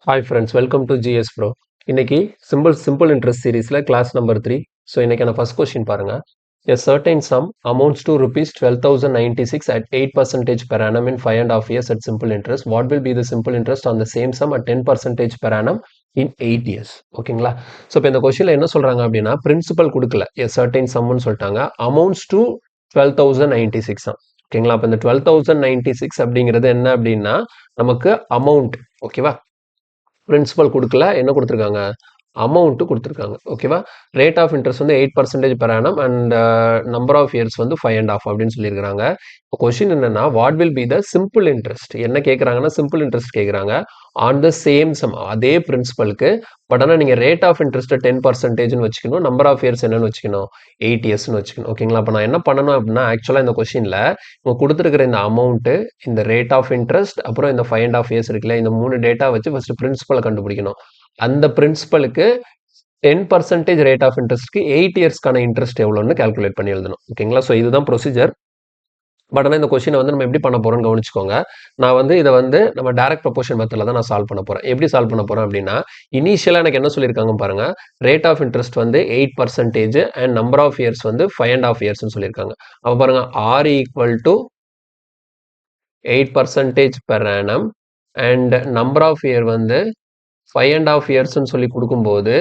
Hi friends, welcome to GS bro. இன்னைக்கு simple interest சீரீஸில் class number 3. So இன்னைக்கான first question பாருங்க. A certain sum amounts to rupees 12,096 at 8% per annum in 5.5 years at simple interest. What will be the simple interest on the same sum at 10% per annum in 8 years? ஓகேங்களா? So இப்போ இந்த கொஸ்டினில் என்ன சொல்கிறாங்க அப்படின்னா, principal கொடுக்கல, a certain sumன்னு சொல்லிட்டாங்க, amounts to 12,096 தான். ஓகேங்களா? அப்போ இந்த 12,096 அப்படிங்கிறது என்ன அப்படின்னா நமக்கு அமௌண்ட். ஓகேவா? பிரின்சிபல் கொடுக்கல, என்ன கொடுத்துருக்காங்க, அமௌண்ட்டு கொடுத்துருக்காங்க. ஓகேவா? ரேட் ஆஃப் இன்ட்ரெஸ்ட் வந்து 8% per annum and number of years வந்து 5.5 அப்படின்னு சொல்லியிருக்காங்க. இப்போ கொஸ்டின் என்னன்னா, what will be the simple interest? என்ன கேட்குறாங்கன்னா, சிம்பிள் இன்ட்ரெஸ்ட் கேட்குறாங்க ஆன் த சேம் சம், அதே பிரின்சிபலுக்கு. பட் ஆனால் நீங்கள் ரேட் ஆஃப் இன்ட்ரெஸ்ட்டை 10%ன்னு வச்சுக்கணும், நம்பர் ஆஃப் இயர்ஸ் என்னன்னு வச்சுக்கணும், 8 இயர்ஸ்னு வச்சுக்கணும். ஓகேங்களா? அப்போ நான் என்ன பண்ணணும் அப்படின்னா, ஆக்சுவலாக இந்த கொஸ்டினில் இப்போ கொடுத்துருக்கிற இந்த அமௌண்ட்டு, இந்த ரேட் ஆஃப் இன்ட்ரெஸ்ட், அப்புறம் இந்த 5.5 இயர்ஸ் இருக்குல்ல, இந்த 3 டேட்டா வச்சு ஃபர்ஸ்ட் பிரின்சிபலை கண்டுபிடிக்கணும். அந்த பிரின்சிபலுக்கு 10% ரேட் ஆஃப் இன்ட்ரெஸ்ட்க்கு 8 இயர்ஸ்க்கான இன்ட்ரெஸ்ட் எவ்வளோன்னு கால்குலேட் பண்ணி எழுதணும். ஓகேங்களா? ஸோ இதுதான் ப்ரொசீஜர். பட் ஆனால் இந்த கொஸ்டினை வந்து நம்ம எப்படி பண்ண போறோம்னு கவனிச்சுக்கோங்க. நான் வந்து இதை வந்து நம்ம டைரக்ட் ப்ரொபோர்ஷன் மெத்தடில் தான் நான் சால்வ் பண்ண போறேன். எப்படி சால்வ் பண்ண போறேன் அப்படின்னா, இனிஷியலாக எனக்கு என்ன சொல்லியிருக்காங்க பாருங்க, ரேட் ஆஃப் இன்ட்ரெஸ்ட் வந்து 8% அண்ட் நம்பர் ஆஃப் இயர்ஸ் வந்து 5.5 இயர்ஸ்ன்னு சொல்லியிருக்காங்க. அப்போ பாருங்க, R equal to 8% per annum and number of year வந்து 5.5 இயர்ஸ்ன்னு சொல்லி கொடுக்கும்போது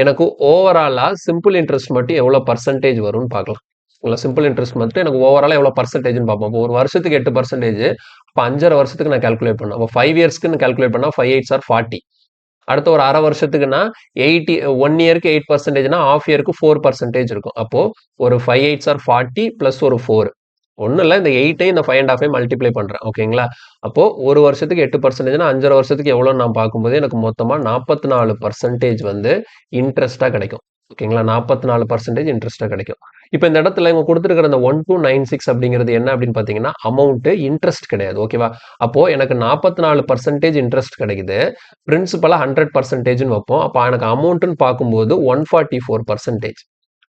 எனக்கு ஓவராலா சிம்பிள் இன்ட்ரெஸ்ட் மட்டும் எவ்வளவு பர்சன்டேஜ் வரும்னு பார்க்கலாம். சிம்பிள் இன்ட்ரெஸ்ட் மட்டும் எனக்கு ஓவராலா எவ்வளவு பர்சன்டேஜ்னு பார்ப்போம். இப்போ ஒரு வருஷத்துக்கு 8%, அப்போ 5.5 வருஷத்துக்கு நான் கால்குலேட் பண்ணேன். அப்போ 5 இயர்ஸ்க்கு கால்குலேட் பண்ணா 5 8s are 40. அடுத்த ஒரு அரை வருஷத்துக்குன்னா 80, 1 இயருக்கு 8%னா ஆஃப் இயருக்கு 4% இருக்கும். அப்போ ஒரு 5 8s are 40 பிளஸ் ஒரு 4, ஒன்றும் இல்லை, இந்த 8 இந்த 5.5 மல்டிப்ளை பண்றேன். ஓகேங்களா? அப்போ ஒரு வருஷத்துக்கு 8%னா 5.5 வருஷத்துக்கு எவ்வளோன்னு நான் பார்க்கும்போது எனக்கு மொத்தமா 44% வந்து இன்ட்ரெஸ்டா கிடைக்கும். ஓகேங்களா? 44% இன்ட்ரெஸ்டா கிடைக்கும். இப்போ இந்த இடத்துல இவங்க கொடுத்துருக்கிற அந்த 1296 அப்படிங்கிறது என்ன அப்படின்னு பார்த்தீங்கன்னா, அமௌண்ட் இன்ட்ரெஸ்ட் கிடையாது. ஓகேவா? அப்போ எனக்கு 44% இன்ட்ரெஸ்ட் கிடைக்குது. பிரின்சிபலா 100%ன்னு வைப்போம். அப்போ எனக்கு அமௌண்ட்னு பார்க்கும்போது 144%.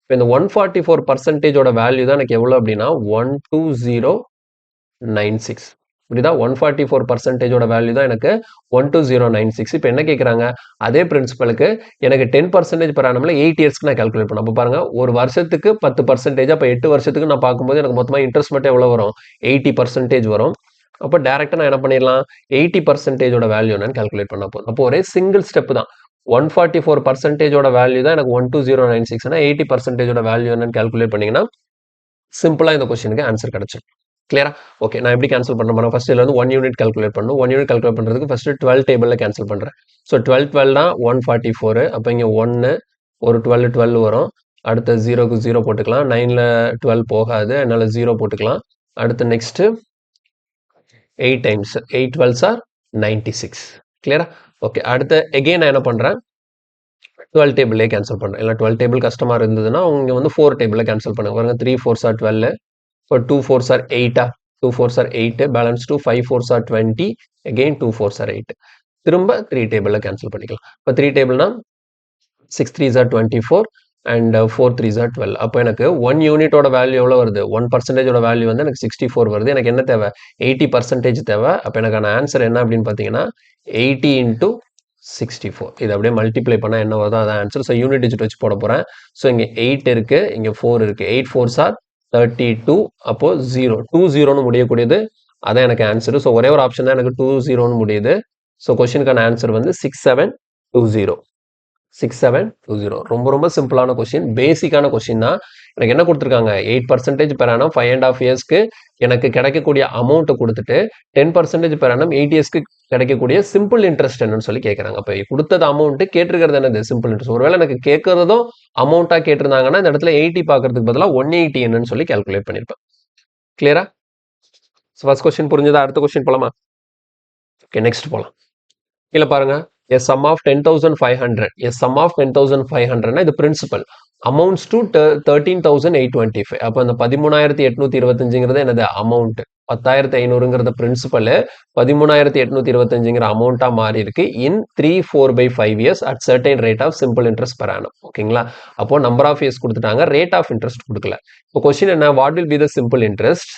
இப்போ இந்த 144%ஓட வேல்யூ தான் எனக்கு எவ்வளோ அப்படின்னா 12096. புரியுதா? 144%ஓட வேல்யூ தான் எனக்கு 12096. இப்போ என்ன கேட்குறாங்க, அதே பிரின்சிபலுக்கு எனக்கு 10% per annumல 8 இயர்ஸ்க்கு நான் கால்குலேட் பண்ணேன். அப்போ பாருங்க, ஒரு வருஷத்துக்கு 10%, அப்போ 8 வருஷத்துக்கு நான் பார்க்கும்போது எனக்கு மொத்தமாக இன்ட்ரெஸ்ட் மட்டும் எவ்வளோ வரும், 80% வரும். அப்போ டேரெக்டாக நான் என்ன பண்ணிடலாம், 80%ஓட வேல்யூ என்னன்னு கால்குலேட் பண்ண போதும். அப்போ ஒரே சிங்கிள் ஸ்டெப் தான். 144%ஓட வேல்யூ தான் எனக்கு 12096. 80%ஓட வேல்யூ என்னன்னு கால்குலேட் பண்ணீங்கன்னா சிம்பிளா இந்த கொஸ்டினுக்கு ஆன்சர் கிடைச்சிடும். கிளியரா? ஓகே, நான் எப்படி கேன்சல் பண்ண போறேன், ஃபர்ஸ்ட் இதுல வந்து 1 யூனிட் கால்குலேட் பண்ணணும். 1 யூனிட் கால்குலேட் பண்றதுக்கு ஃபர்ஸ்ட் 12 டேபிள்ல கேன்சல் பண்றேன். ஸோ 12 12 தான் 144. அப்போ இங்க 1, ஒரு 12 12 வரும். அடுத்த 0க்கு 0 போட்டுக்கலாம். 9ல 12 போகாது, அதனால 0 போட்டுக்கலாம். அடுத்து நெக்ஸ்ட் 8 டைம்ஸ் 8 12s are 96. கிளியரா? ஓகே, அடுத்து எகெயின் நான் என்ன பண்றேன், 12 டேபிளே கேன்சல் பண்றேன். இல்லை 12 டேபிள் கஷ்டமா இருந்ததுன்னா உங்க வந்து 4 டேபிள்ல கேன்சல் பண்ணுங்க. பாருங்க, 3 4s are 12, இப்போ 2 4s are 8. 2 4s are 8, balance 2, 5 4s are 20, again 2 4s are 8. திரும்ப 3 டேபிள்ல கேன்சல் பண்ணிக்கலாம். இப்போ 3 டேபிள்னா 6 3s are 24 and 4 3s are 12. அப்போ எனக்கு 1 யூனிட்டோட வேல்யூ எவ்வளோ வருது, 1%ஓட வேல்யூ வந்து எனக்கு 64 வருது. எனக்கு என்ன தேவை, 80% தேவை. அப்போ எனக்கான ஆன்சர் என்ன அப்படின்னு பார்த்தீங்கன்னா 80 into 64. இது அப்படியே மல்டிப்ளை பண்ணால் என்ன வருதோ அதான் ஆன்சர். ஸோ யூனிட் டிஜிட் வச்சு போட போகிறேன். ஸோ இங்கே 8 இருக்கு, இங்கே 4 இருக்கு. 8 4s are 32. அப்போ 0 20ன்னு முடியக்கூடியது, அதான் எனக்கு ஆன்சர். ஸோ ஒரே ஒரு ஆப்ஷன் தான் எனக்கு 20ன்னு முடியுது. ஸோ கொஸ்டினுக்கான ஆன்சர் வந்து 6720. 6720. ரொம்ப ரொம்ப சிம்பிளான கொஸ்டின், பேசிக்கான கொஸ்டின் தான். எனக்கு என்ன கொடுத்துருக்காங்க, 8% per annum 5.5 இயர்ஸ்க்கு எனக்கு கிடைக்கக்கூடிய அமௌண்ட்டை கொடுத்துட்டு 10% per annum 8 இயர்ஸ்க்கு கிடைக்கக்கூடிய சிம்பிள் இன்ட்ரெஸ்ட் என்னன்னு சொல்லி கேட்குறாங்க. அப்போ கொடுத்தது அமௌண்ட், கேட்டிருக்கிறது என்னது, சிம்பிள் இன்ட்ரெஸ்ட். ஒருவேளை எனக்கு கேட்கறதும் அமௌண்ட்டாக கேட்டிருந்தாங்கன்னா இந்த இடத்துல 80 பார்க்கறதுக்கு பதிலாக 180 என்னன்னு சொல்லி கால்குலேட் பண்ணியிருப்பேன். கிளியரா? ஃபர்ஸ்ட் கொஸ்டின் புரிஞ்சதா? அடுத்த கொஸ்டின் போலாமா? ஓகே, நெக்ஸ்ட் போலாம். கீழே பாருங்க, a sum of 10,500. a sum of 10,500 இது பிரின்சிபல் amounts to 13,825. அப்போ அந்த 13,825ங்கிறது என்னது, அமௌண்ட். 10,500ங்கிறது பிரின்சிபல், 13,825ங்கிற அமௌண்ட்டா மாறி இருக்கு in 3 4/5 years at certain rate of simple interest per annum. ஓகேங்களா? அப்போ நம்பர் ஆஃப் இயர்ஸ் கொடுத்துட்டாங்க, ரேட் ஆஃப் இன்ட்ரெஸ்ட் கொடுக்கல. இப்போ கொஸ்டின் என்ன, what will be the simple interest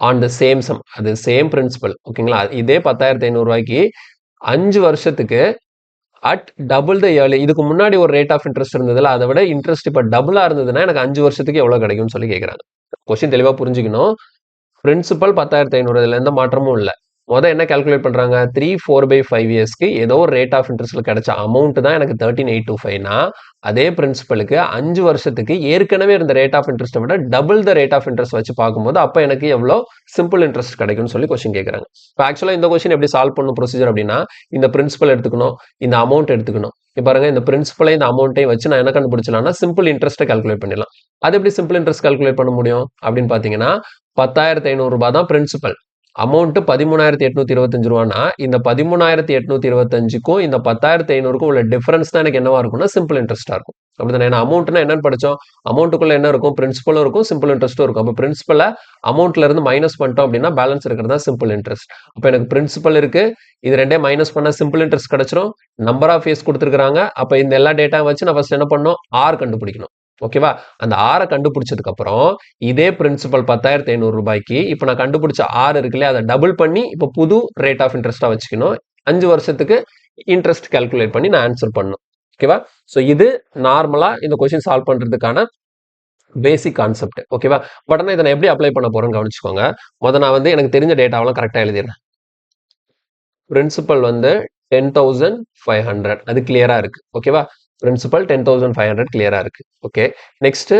on the same sum, அது சேம் பிரின்சிபல். ஓகேங்களா? இதே 10,500 ரூபாய்க்கு 5 வருஷத்துக்கு அட் டபுள் த இயர்லி. இதுக்கு முன்னாடி ஒரு ரேட் ஆஃப் இன்ட்ரெஸ்ட் இருந்ததுல, அதை விட இன்ட்ரெஸ்ட் இப்போ டபுளா இருந்ததுன்னா எனக்கு 5 வருஷத்துக்கு எவ்வளவு கிடைக்கும்னு சொல்லி கேட்கறாங்க. கொஸ்டின் தெளிவா புரிஞ்சுக்கணும். பிரின்சிபல் 10,500, இதுல எந்த மாற்றமும் இல்லை. என்ன கால்குலேட் பண்றாங்க, 3 4/5 இயர்ஸ்க்கு ஏதோ ஒரு ரேட் ஆஃப் இன்ட்ரெஸ்ட்ல கிடைச்ச அமௌண்ட் தான் எனக்கு 13,825னா, அதே பிரின்சிபலுக்கு 5 வருஷத்துக்கு ஏற்கனவே இருந்த ரேட் ஆஃப் இன்ட்ரெஸ்ட்டை விட double the rate of interest வச்சு பார்க்கும்போது அப்ப எனக்கு எவ்வளோ சிம்பிள் இன்ட்ரெஸ்ட் கிடைக்கும்னு சொல்லி கொஸ்டின் கேட்கறாங்க. இப்போ ஆக்சுவலா இந்த கொஸ்டின் எப்படி சால்வ் பண்ணும் ப்ரொசீஜர் அப்படின்னா, இந்த பிரின்சிபல் எடுத்துக்கணும், இந்த அமௌண்ட் எடுத்துக்கணும். இப்போ பாருங்க, இந்த பிரின்சிபலை இந்த அமௌண்ட்டையும் வச்சு நான் என்ன கண்டுபிடிச்சலாம்னா சிம்பிள் இன்ட்ரெஸ்ட்டை கால்குலேட் பண்ணிடலாம். அது எப்படி சிம்பிள் இன்ட்ரெஸ்ட் கால்குலேட் பண்ண முடியும் அப்படின்னு பாத்தீங்கன்னா, 10,500 ரூபாய் தான் பிரின்சிபல், அமௌண்ட் 13,825 ரூபானா, இந்த 13,825க்கும் இந்த 10,500க்கும் உள்ள டிஃபரன்ஸ் தான் எனக்கு என்னவா இருக்கும்னா சிம்பிள் இன்ட்ரெஸ்டா இருக்கும். அப்படிதானே? ஏன்னா அமௌண்ட்னா என்னன்னு படிச்சோம், அமௌண்ட்டுக்குள்ள என்ன இருக்கும், பிரின்சிபலும் இருக்கும், சிம்பிள் இன்ட்ரெஸ்ட்டும் இருக்கும். அப்போ பிரின்சிபலை அமௌண்ட்ல இருந்து மைனஸ் பண்ணிட்டோம் அப்படின்னா பேலன்ஸ் இருக்கிறது தான் சிம்பிள் இன்ட்ரெஸ்ட். அப்போ எனக்கு பிரின்சிபல் இருக்கு, இது ரெண்டே மைனஸ் பண்ணா சிம்பிள் இன்ட்ரெஸ்ட் கிடைச்சிரும். நம்பர் ஆஃப் இயர்ஸ் கொடுத்துருக்காங்க. அப்போ இந்த எல்லா டேட்டா வச்சு நான் ஃபர்ஸ்ட் என்ன பண்ணணும், ஆர் கண்டுபிடிக்கணும். ஓகேவா? அந்த ஆரை கண்டுபிடிச்சதுக்கு அப்புறம் இதே பிரின்சிபல் 10,500 ரூபாய்க்கு இப்ப நான் கண்டுபிடிச்ச ஆர் இருக்குல்ல, அதை டபுள் பண்ணி இப்ப புது ரேட் ஆஃப் இன்ட்ரெஸ்டா வச்சுக்கணும். 5 வருஷத்துக்கு இன்ட்ரெஸ்ட் கால்குலேட் பண்ணி நான் ஆன்சர் பண்ணணும். ஓகேவா? சோ இது நார்மலா இந்த கொஸ்டின் சால்வ் பண்றதுக்கான பேசிக் கான்செப்ட். ஓகேவா? பட் ஆனா இதை நான் எப்படி அப்ளை பண்ண போறேன்னு கவனிச்சுக்கோங்க. எனக்கு தெரிஞ்ச டேட்டாவெல்லாம் கரெக்டா எழுதிடுறேன். பிரின்சிபல் 10,500 அது கிளியரா இருக்கு. ஓகேவா? பிரின்சிபல் 10,500 கிளியரா இருக்கு. Okay, next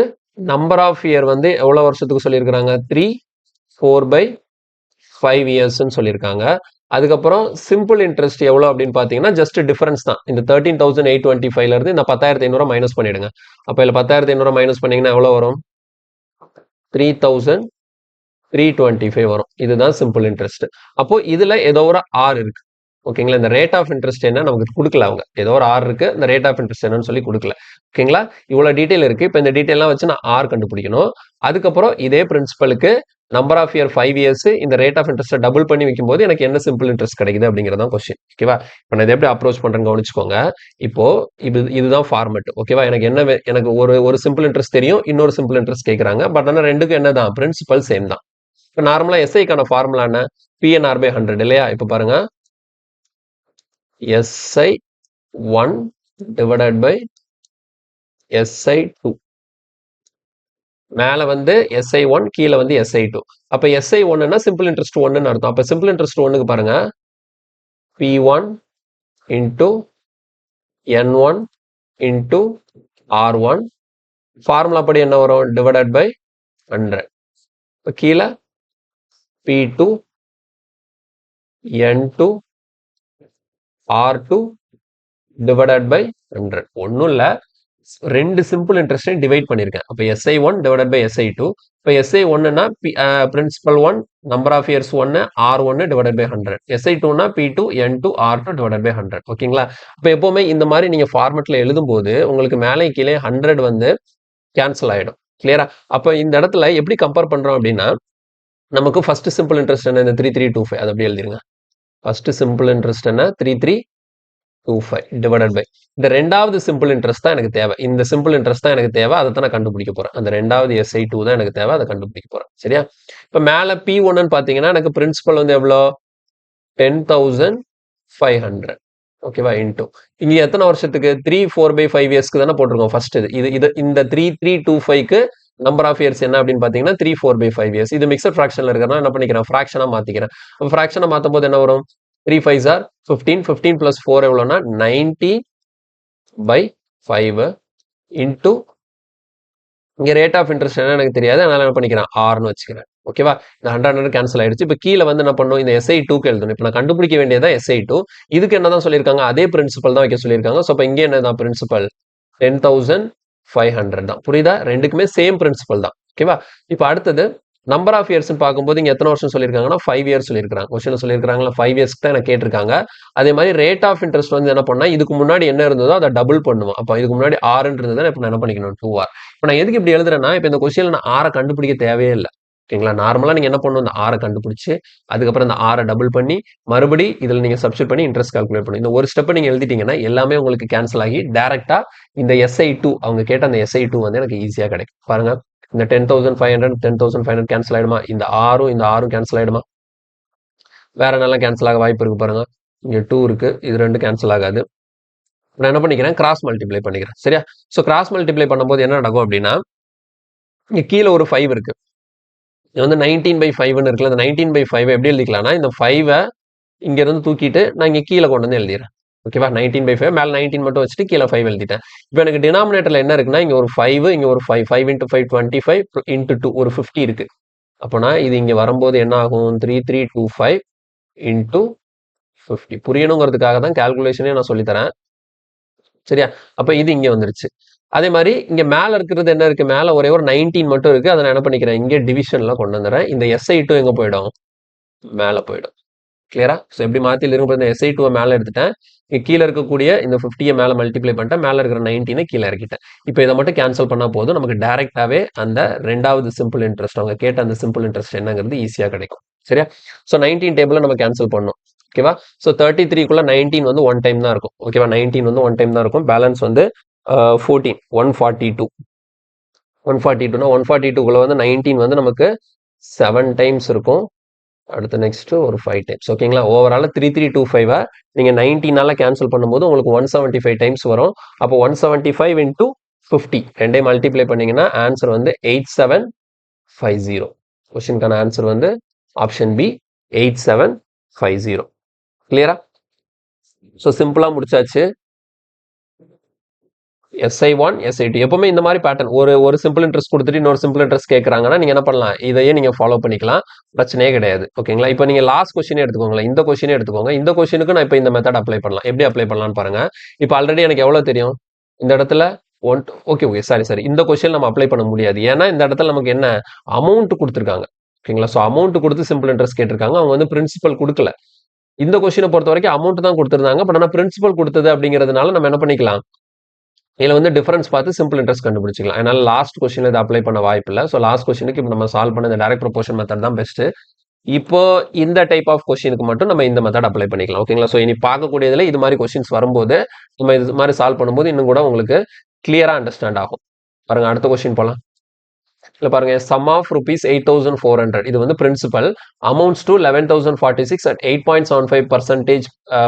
number of year எவ்வளவு வருஷத்துக்கு சொல்லியிருக்காங்க, 3 4/5 இயர்ஸ்ன்னு சொல்லியிருக்காங்க. அதுக்கப்புறம் சிம்பிள் இன்ட்ரெஸ்ட் எவ்வளவு அப்படின்னு பாத்தீங்கன்னா ஜஸ்ட் டிஃபரன்ஸ் தான். இந்த 13,825ல இருந்து இந்த 10,500 மைனஸ் பண்ணிடுங்க. அப்ப இதுல 10,500 மைனஸ் பண்ணீங்கன்னா எவ்வளவு வரும், 3,325 வரும். இதுதான் சிம்பிள் இன்ட்ரெஸ்ட். அப்போ இதுல ஏதோ ஒரு ஆர் இருக்கு. ஓகேங்களா? இந்த ரேட் ஆஃப் இன்ட்ரெஸ்ட் என்ன நமக்கு கொடுக்கல, அவங்க ஏதோ ஒரு ஆர் இருக்கு, இந்த ரேட் ஆஃப் இன்ட்ரெஸ்ட் என்னன்னு சொல்லி கொடுக்கல. ஓகேங்களா? இவ்வளவு டீடைல் இருக்கு. இப்போ இந்த டீடைல்லாம் வச்சு நான் ஆர் கண்டுபிடிக்கணும். அதுக்கப்புறம் இதே பிரின்சிபலுக்கு நம்பர் ஆஃப் இயர் 5 இயர்ஸ், இந்த ரேட் ஆஃப் இன்ட்ரெஸ்ட் டபுள் பண்ணி வைக்கும்போது எனக்கு என்ன சிம்பிள் இன்ட்ரெஸ்ட் கிடைக்குது அப்படிங்கறதான் கொஸ்டின். ஓகேவா? இப்போ நான் இதை எப்படி அப்ரோச் பண்றேன்னு கவனிச்சுக்கோங்க. இப்போ இதுதான் ஃபார்மட். ஓகேவா? எனக்கு ஒரு சிம்பிள் இன்ட்ரெஸ்ட் தெரியும், இன்னொரு சிம்பிள் இன்ட்ரெஸ்ட் கேட்கறாங்க. பட் ஆனா ரெண்டுக்கும் என்னதான், பிரின்சிபல் சேம் தான். இப்போ நார்மலா எஸ்ஐக்கான ஃபார்முலா என்ன, PNR/100 இல்லையா? இப்போ பாருங்க, SI1 divided by SI2. மேல SI1, கீழ SI2. அப்ப SI1ன்னா சிம்பிள் இன்ட்ரெஸ்ட் 1ன்னு அர்த்தம். அப்ப சிம்பிள் இன்ட்ரெஸ்ட் 1க்கு பாருங்க, P1 into N1 into R1. Formula படி என்ன வரும், divided by 100. இப்ப கீழ P2 N2 R2 divided by 100. ஒன்னும் இல்ல, ரெண்டு சிம்பிள் இன்ட்ரெஸ்டையும் டிவைட் பண்ணிருக்கேன். அப்ப SI1 divided by SI2. இப்ப SI1ன்னா principal 1, number of years 1, R1 divided by 100. SI2ன்னா P2 N2 R2 divided by 100. ஓகேங்களா? இப்ப எப்பவுமே இந்த மாதிரி நீங்க ஃபார்மட்ல எழுதும் போது உங்களுக்கு மேலே கீழே 100 கேன்சல் ஆயிடும். கிளியரா? அப்ப இந்த இடத்துல எப்படி கம்பேர் பண்றோம் அப்படின்னா, நமக்கு ஃபர்ஸ்ட் சிம்பிள் இன்ட்ரெஸ்ட் என்ன, இந்த 3325, அது அப்படியே எழுதிருங்க. ஃபர்ஸ்ட் சிம்பிள் இன்ட்ரெஸ்ட் என்ன, 3325 divided by இந்த ரெண்டாவது சிம்பிள் இன்ட்ரெஸ்ட் தான் எனக்கு தேவை. இந்த சிம்பிள் இன்ட்ரெஸ்ட் தான் எனக்கு தேவை, அதை தான் நான் கண்டுபிடிக்க போறேன். அந்த ரெண்டாவது SI2 தான் எனக்கு தேவை, அதை கண்டுபிடிக்க போறேன். சரியா? இப்ப மேல P1ன்னு பாத்தீங்கன்னா எனக்கு பிரின்சிபல் எவ்வளோ, 10,500. ஓகேவா? இன்டூ இங்க எத்தனை வருஷத்துக்கு, 3 4/5 இயர்ஸ்க்கு தானே போட்டிருக்கோம் ஃபர்ஸ்ட். இது இந்த 3325க்கு நம்பர் ஆஃப் இயர்ஸ் என்ன அப்படின்னு பாத்தீங்கன்னா 3 4/5 இயர்ஸ். இது மிக்சட் ஃபிராக்ஷன்ல இருக்கிறதா என்ன பண்ணிக்கிறேன், ஃபிராக்ஷனா மாத்திக்கிறேன். ஃபிராக்ஷனா மாத்தும் போது என்ன வரும், 3 5s are 15, 15 plus 4 எவ்வளோனா 90/5 இன்டூ இங்க ரேட் ஆஃப் இன்ட்ரெஸ்ட் என்ன எனக்கு தெரியாது, அதனால என்ன பண்ணிக்கிறேன், ஆர்னு வச்சுக்கிறேன். ஓகேவா? இந்த 100 கேன்சல் ஆயிடுச்சு. இப்ப கீழே என்ன பண்ணும், இந்த SI2க்கு எழுதணும். இப்ப நான் கண்டுபிடிக்க வேண்டியதா SI2. இதுக்கு என்னதான் சொல்லியிருக்காங்க, அதே பிரின்சிபல் தான் வைக்க சொல்லியிருக்காங்க. சோ இப்ப இங்க என்னதான் பிரின்சிபல், 10,500 தான். புரியுதா? ரெண்டுக்குமே சேம் பிரின்சிபல் தான். ஓகேவா? இப்ப அடுத்தது நம்பர் ஆஃப் இயர்ஸ் பார்க்கும்போது இங்க எத்தனை வருஷம் சொல்லியிருக்காங்கன்னா 5 இயர்ஸ் சொல்லியிருக்காங்க. கொஸ்டின் சொல்லியிருக்காங்களா 5 இயர்ஸ்க்கு தான் எனக்கு கேட்டிருக்காங்க. அதே மாதிரி ரேட் ஆஃப் இன்ட்ரெஸ்ட் என்ன பண்ணா, இதுக்கு முன்னாடி என்ன இருந்ததோ அதை டபுள் பண்ணுவோம். அப்ப இதுக்கு முன்னாடி R இருந்ததுன்னா இப்ப நான் என்ன பண்ணிக்கணும், 2R. இப்ப நான் எதுக்கு இப்படி எழுதுறேன்னா, இப்ப இந்த கொஸ்டின்ல நான் R கண்டுபிடிக்க தேவையே இல்லை. ஓகேங்களா? நார்மலா நீங்க என்ன பண்ணணும், இந்த R கண்டுபிடிச்சு அதுக்கப்புறம் இந்த R டபுள் பண்ணி மறுபடி இதுல நீங்க சப்ஸ்டிட் பண்ணி இன்ட்ரெஸ்ட் கால்குலேட் பண்ணி இந்த ஒரு ஸ்டெப் நீங்க எழுதிட்டீங்கன்னா எல்லாமே உங்களுக்கு கேன்சல் ஆகி டைரக்டா இந்த SI2, அவங்க கேட்ட அந்த SI2 எனக்கு ஈஸியா கிடைக்கும். பாருங்க, இந்த 10,500 10,500 கேன்சல் ஆயிடுமா, இந்த ஆரும் கேன்சல் ஆயிடுமா, வேற நல்லா கேன்சல் ஆக வாய்ப்பு இருக்கு. பாருங்க, இங்க 2 இருக்கு, இது ரெண்டு கேன்சல் ஆகாது. நான் என்ன பண்ணிக்கிறேன், கிராஸ் மல்டிப்ளை பண்ணிக்கிறேன். சரியா? ஸோ கிராஸ் மல்டிப்ளை பண்ணும்போது என்ன நடக்கும் அப்படின்னா, இங்க கீழே ஒரு 5 இருக்கு. இது வந்து 19/5ன்னு இருக்குல்ல. அந்த 19/5 எப்படி எழுதிக்கலாம்னா, இந்த 5 இங்க இருந்து தூக்கிட்டு நான் இங்க கீழே கொண்டு வந்து எழுதிடுறேன். ஓகேவா? 19/5 மேல 19 மட்டும் வச்சுட்டு கீழே 5 எழுதிட்டேன். இப்போ எனக்கு டினாமினேட்டர்ல என்ன இருக்குன்னா, இங்க ஒரு 5, இங்க ஒரு 5, 5 into 5 25 into 2 ஒரு 50 இருக்கு. அப்போனா இது இங்க வரும்போது என்ன ஆகும்? 3325 into 50. புரியணுங்கிறதுக்காக தான் கால்குலேஷனே நான் சொல்லித்தரேன். சரியா? அப்ப இது இங்க வந்துருச்சு. அதே மாதிரி இங்க மேல இருக்கிறது என்ன இருக்கு? மேல ஒரே ஒரு 19 மட்டும் இருக்கு. அதை நான் என்ன பண்ணிக்கிறேன்? இங்க டிவிஷன்ல கொண்டு வந்துடுறேன். இந்த SI2 எங்க போயிடும்? மேல போயிடும். கிளியரா? ஸோ எப்படி மாத்தி எழுதுறோம்? இந்த SI2 மேல எடுத்துட்டேன். இங்க கீழ இருக்கக்கூடிய இந்த 50 மேல மல்டிப்ளை பண்ணிட்டேன். மேல இருக்கிற 19 கீழ இறக்கிட்டேன். இப்போ இதை மட்டும் கேன்சல் பண்ணா போதும். நமக்கு டைரக்டாவே அந்த ரெண்டாவது சிம்பிள் இன்ட்ரெஸ்ட் அவங்க கேட்ட அந்த சிம்பிள் இன்ட்ரெஸ்ட் என்னங்கிறது ஈஸியா கிடைக்கும். சரியா? ஸோ 19 டேபிள நம்ம கேன்சல் பண்ணோம். ஓகேவா? ஸோ 33க்குள்ள 19 வந்து ஒன் டைம் தான் இருக்கும். ஓகேவா? 19 வந்து ஒன் டைம் தான் இருக்கும். பேலன்ஸ் வந்து 14 142. 142னா 142க்குள்ள வந்து 19 வந்து நமக்கு 7 டைம்ஸ் இருக்கும். அடுத்து நெக்ஸ்ட் ஒரு 5 டைம்ஸ். ஓகேங்களா? ஓவரால் 3325 நீங்க 19ஆல கேன்சல் பண்ணும்போது உங்களுக்கு 175 டைம்ஸ் வரும். அப்போ 175 into 50 ரெண்டையும் மல்டிப்ளை பண்ணீங்கன்னா ஆன்சர் வந்து 8750. கொஸ்டினுக்கான ஆன்சர் வந்து ஆப்ஷன் பி 8750. கிளியரா? ஸோ சிம்பிளா முடிச்சாச்சு. SI1, SI2 எப்பவுமே இந்த மாதிரி பேட்டர்ன் ஒரு சிம்பிள் இன்ட்ரெஸ்ட் கொடுத்துட்டு இன்னொரு சிம்பிள் இன்ட்ரெஸ்ட் கேட்கறாங்கன்னா நீங்க என்ன பண்ணலாம், இதையே நீங்க ஃபாலோ பண்ணிக்கலாம், பிரச்சனையே கிடையாது. ஓகேங்களா? இப்போ நீங்க லாஸ்ட் கொஸ்டினே எடுத்துக்கோங்களேன். இந்த கொஸ்டினே எடுத்துக்கோங்க. இந்த கொஸ்டினுக்கு நான் இப்போ இந்த மெத்தட் அப்ளை பண்ணலாம். எப்படி அப்ளை பண்ணலாம்னு பாருங்க. இப்போ ஆல்ரெடி எனக்கு எவ்வளவு தெரியும்? இந்த இடத்துல ஓகே சாரி இந்த கொஸ்டின் நம்ம அப்ளை பண்ண முடியாது. ஏன்னா இந்த இடத்துல நமக்கு என்ன அமௌண்ட் கொடுத்துருக்காங்க. ஓகேங்களா? ஸோ அமௌண்ட் கொடுத்து சிம்பிள் இன்ட்ரெஸ்ட் கேட்டிருக்காங்க. அவங்க வந்து பிரின்சிபல் கொடுக்கல. இந்த கொஸ்டினை பொறுத்த வரைக்கும் அமௌண்ட் தான் கொடுத்துருந்தாங்க. பட் ஆனால் பிரின்சிபல் கொடுத்தது அப்படிங்கிறதுனால நம்ம என்ன பண்ணிக்கலாம், இதுல வந்து டிஃபரன்ஸ் பார்த்து சிம்பிள் இன்ட்ரெஸ்ட் கண்டுபிடிச்சிக்கலாம். அதனால லாஸ்ட் கொஸ்டின்ல இதை அப்ளை பண்ண வாய்ப்பு இல்லை. ஸோ லாஸ்ட் கொஸ்டினுக்கு இப்போ நம்ம சால்வ் பண்ண இந்த டைரக்ட் ப்ரொபோர்ஷன் மெத்தட் தான் பெஸ்ட். இப்போ இந்த டைப் ஆஃப் கொஸ்டினுக்கு மட்டும் நம்ம இந்த மெத்தட் அப்ளை பண்ணிக்கலாம். ஓகேங்களா? ஸோ இனி பார்க்கக்கூடியதுல இது மாதிரி கொஸ்டின்ஸ் வரும்போது நம்ம இது மாதிரி சால்வ் பண்ணும்போது இன்னும் கூட உங்களுக்கு கிளியரா அண்டர்ஸ்டாண்ட் ஆகும். பாருங்க அடுத்த கொஸ்டின் போலாம். இல்ல பாருங்க, சம் ஆஃப் rupees 8400 இது வந்து principal amounts to 11046 at 8.75%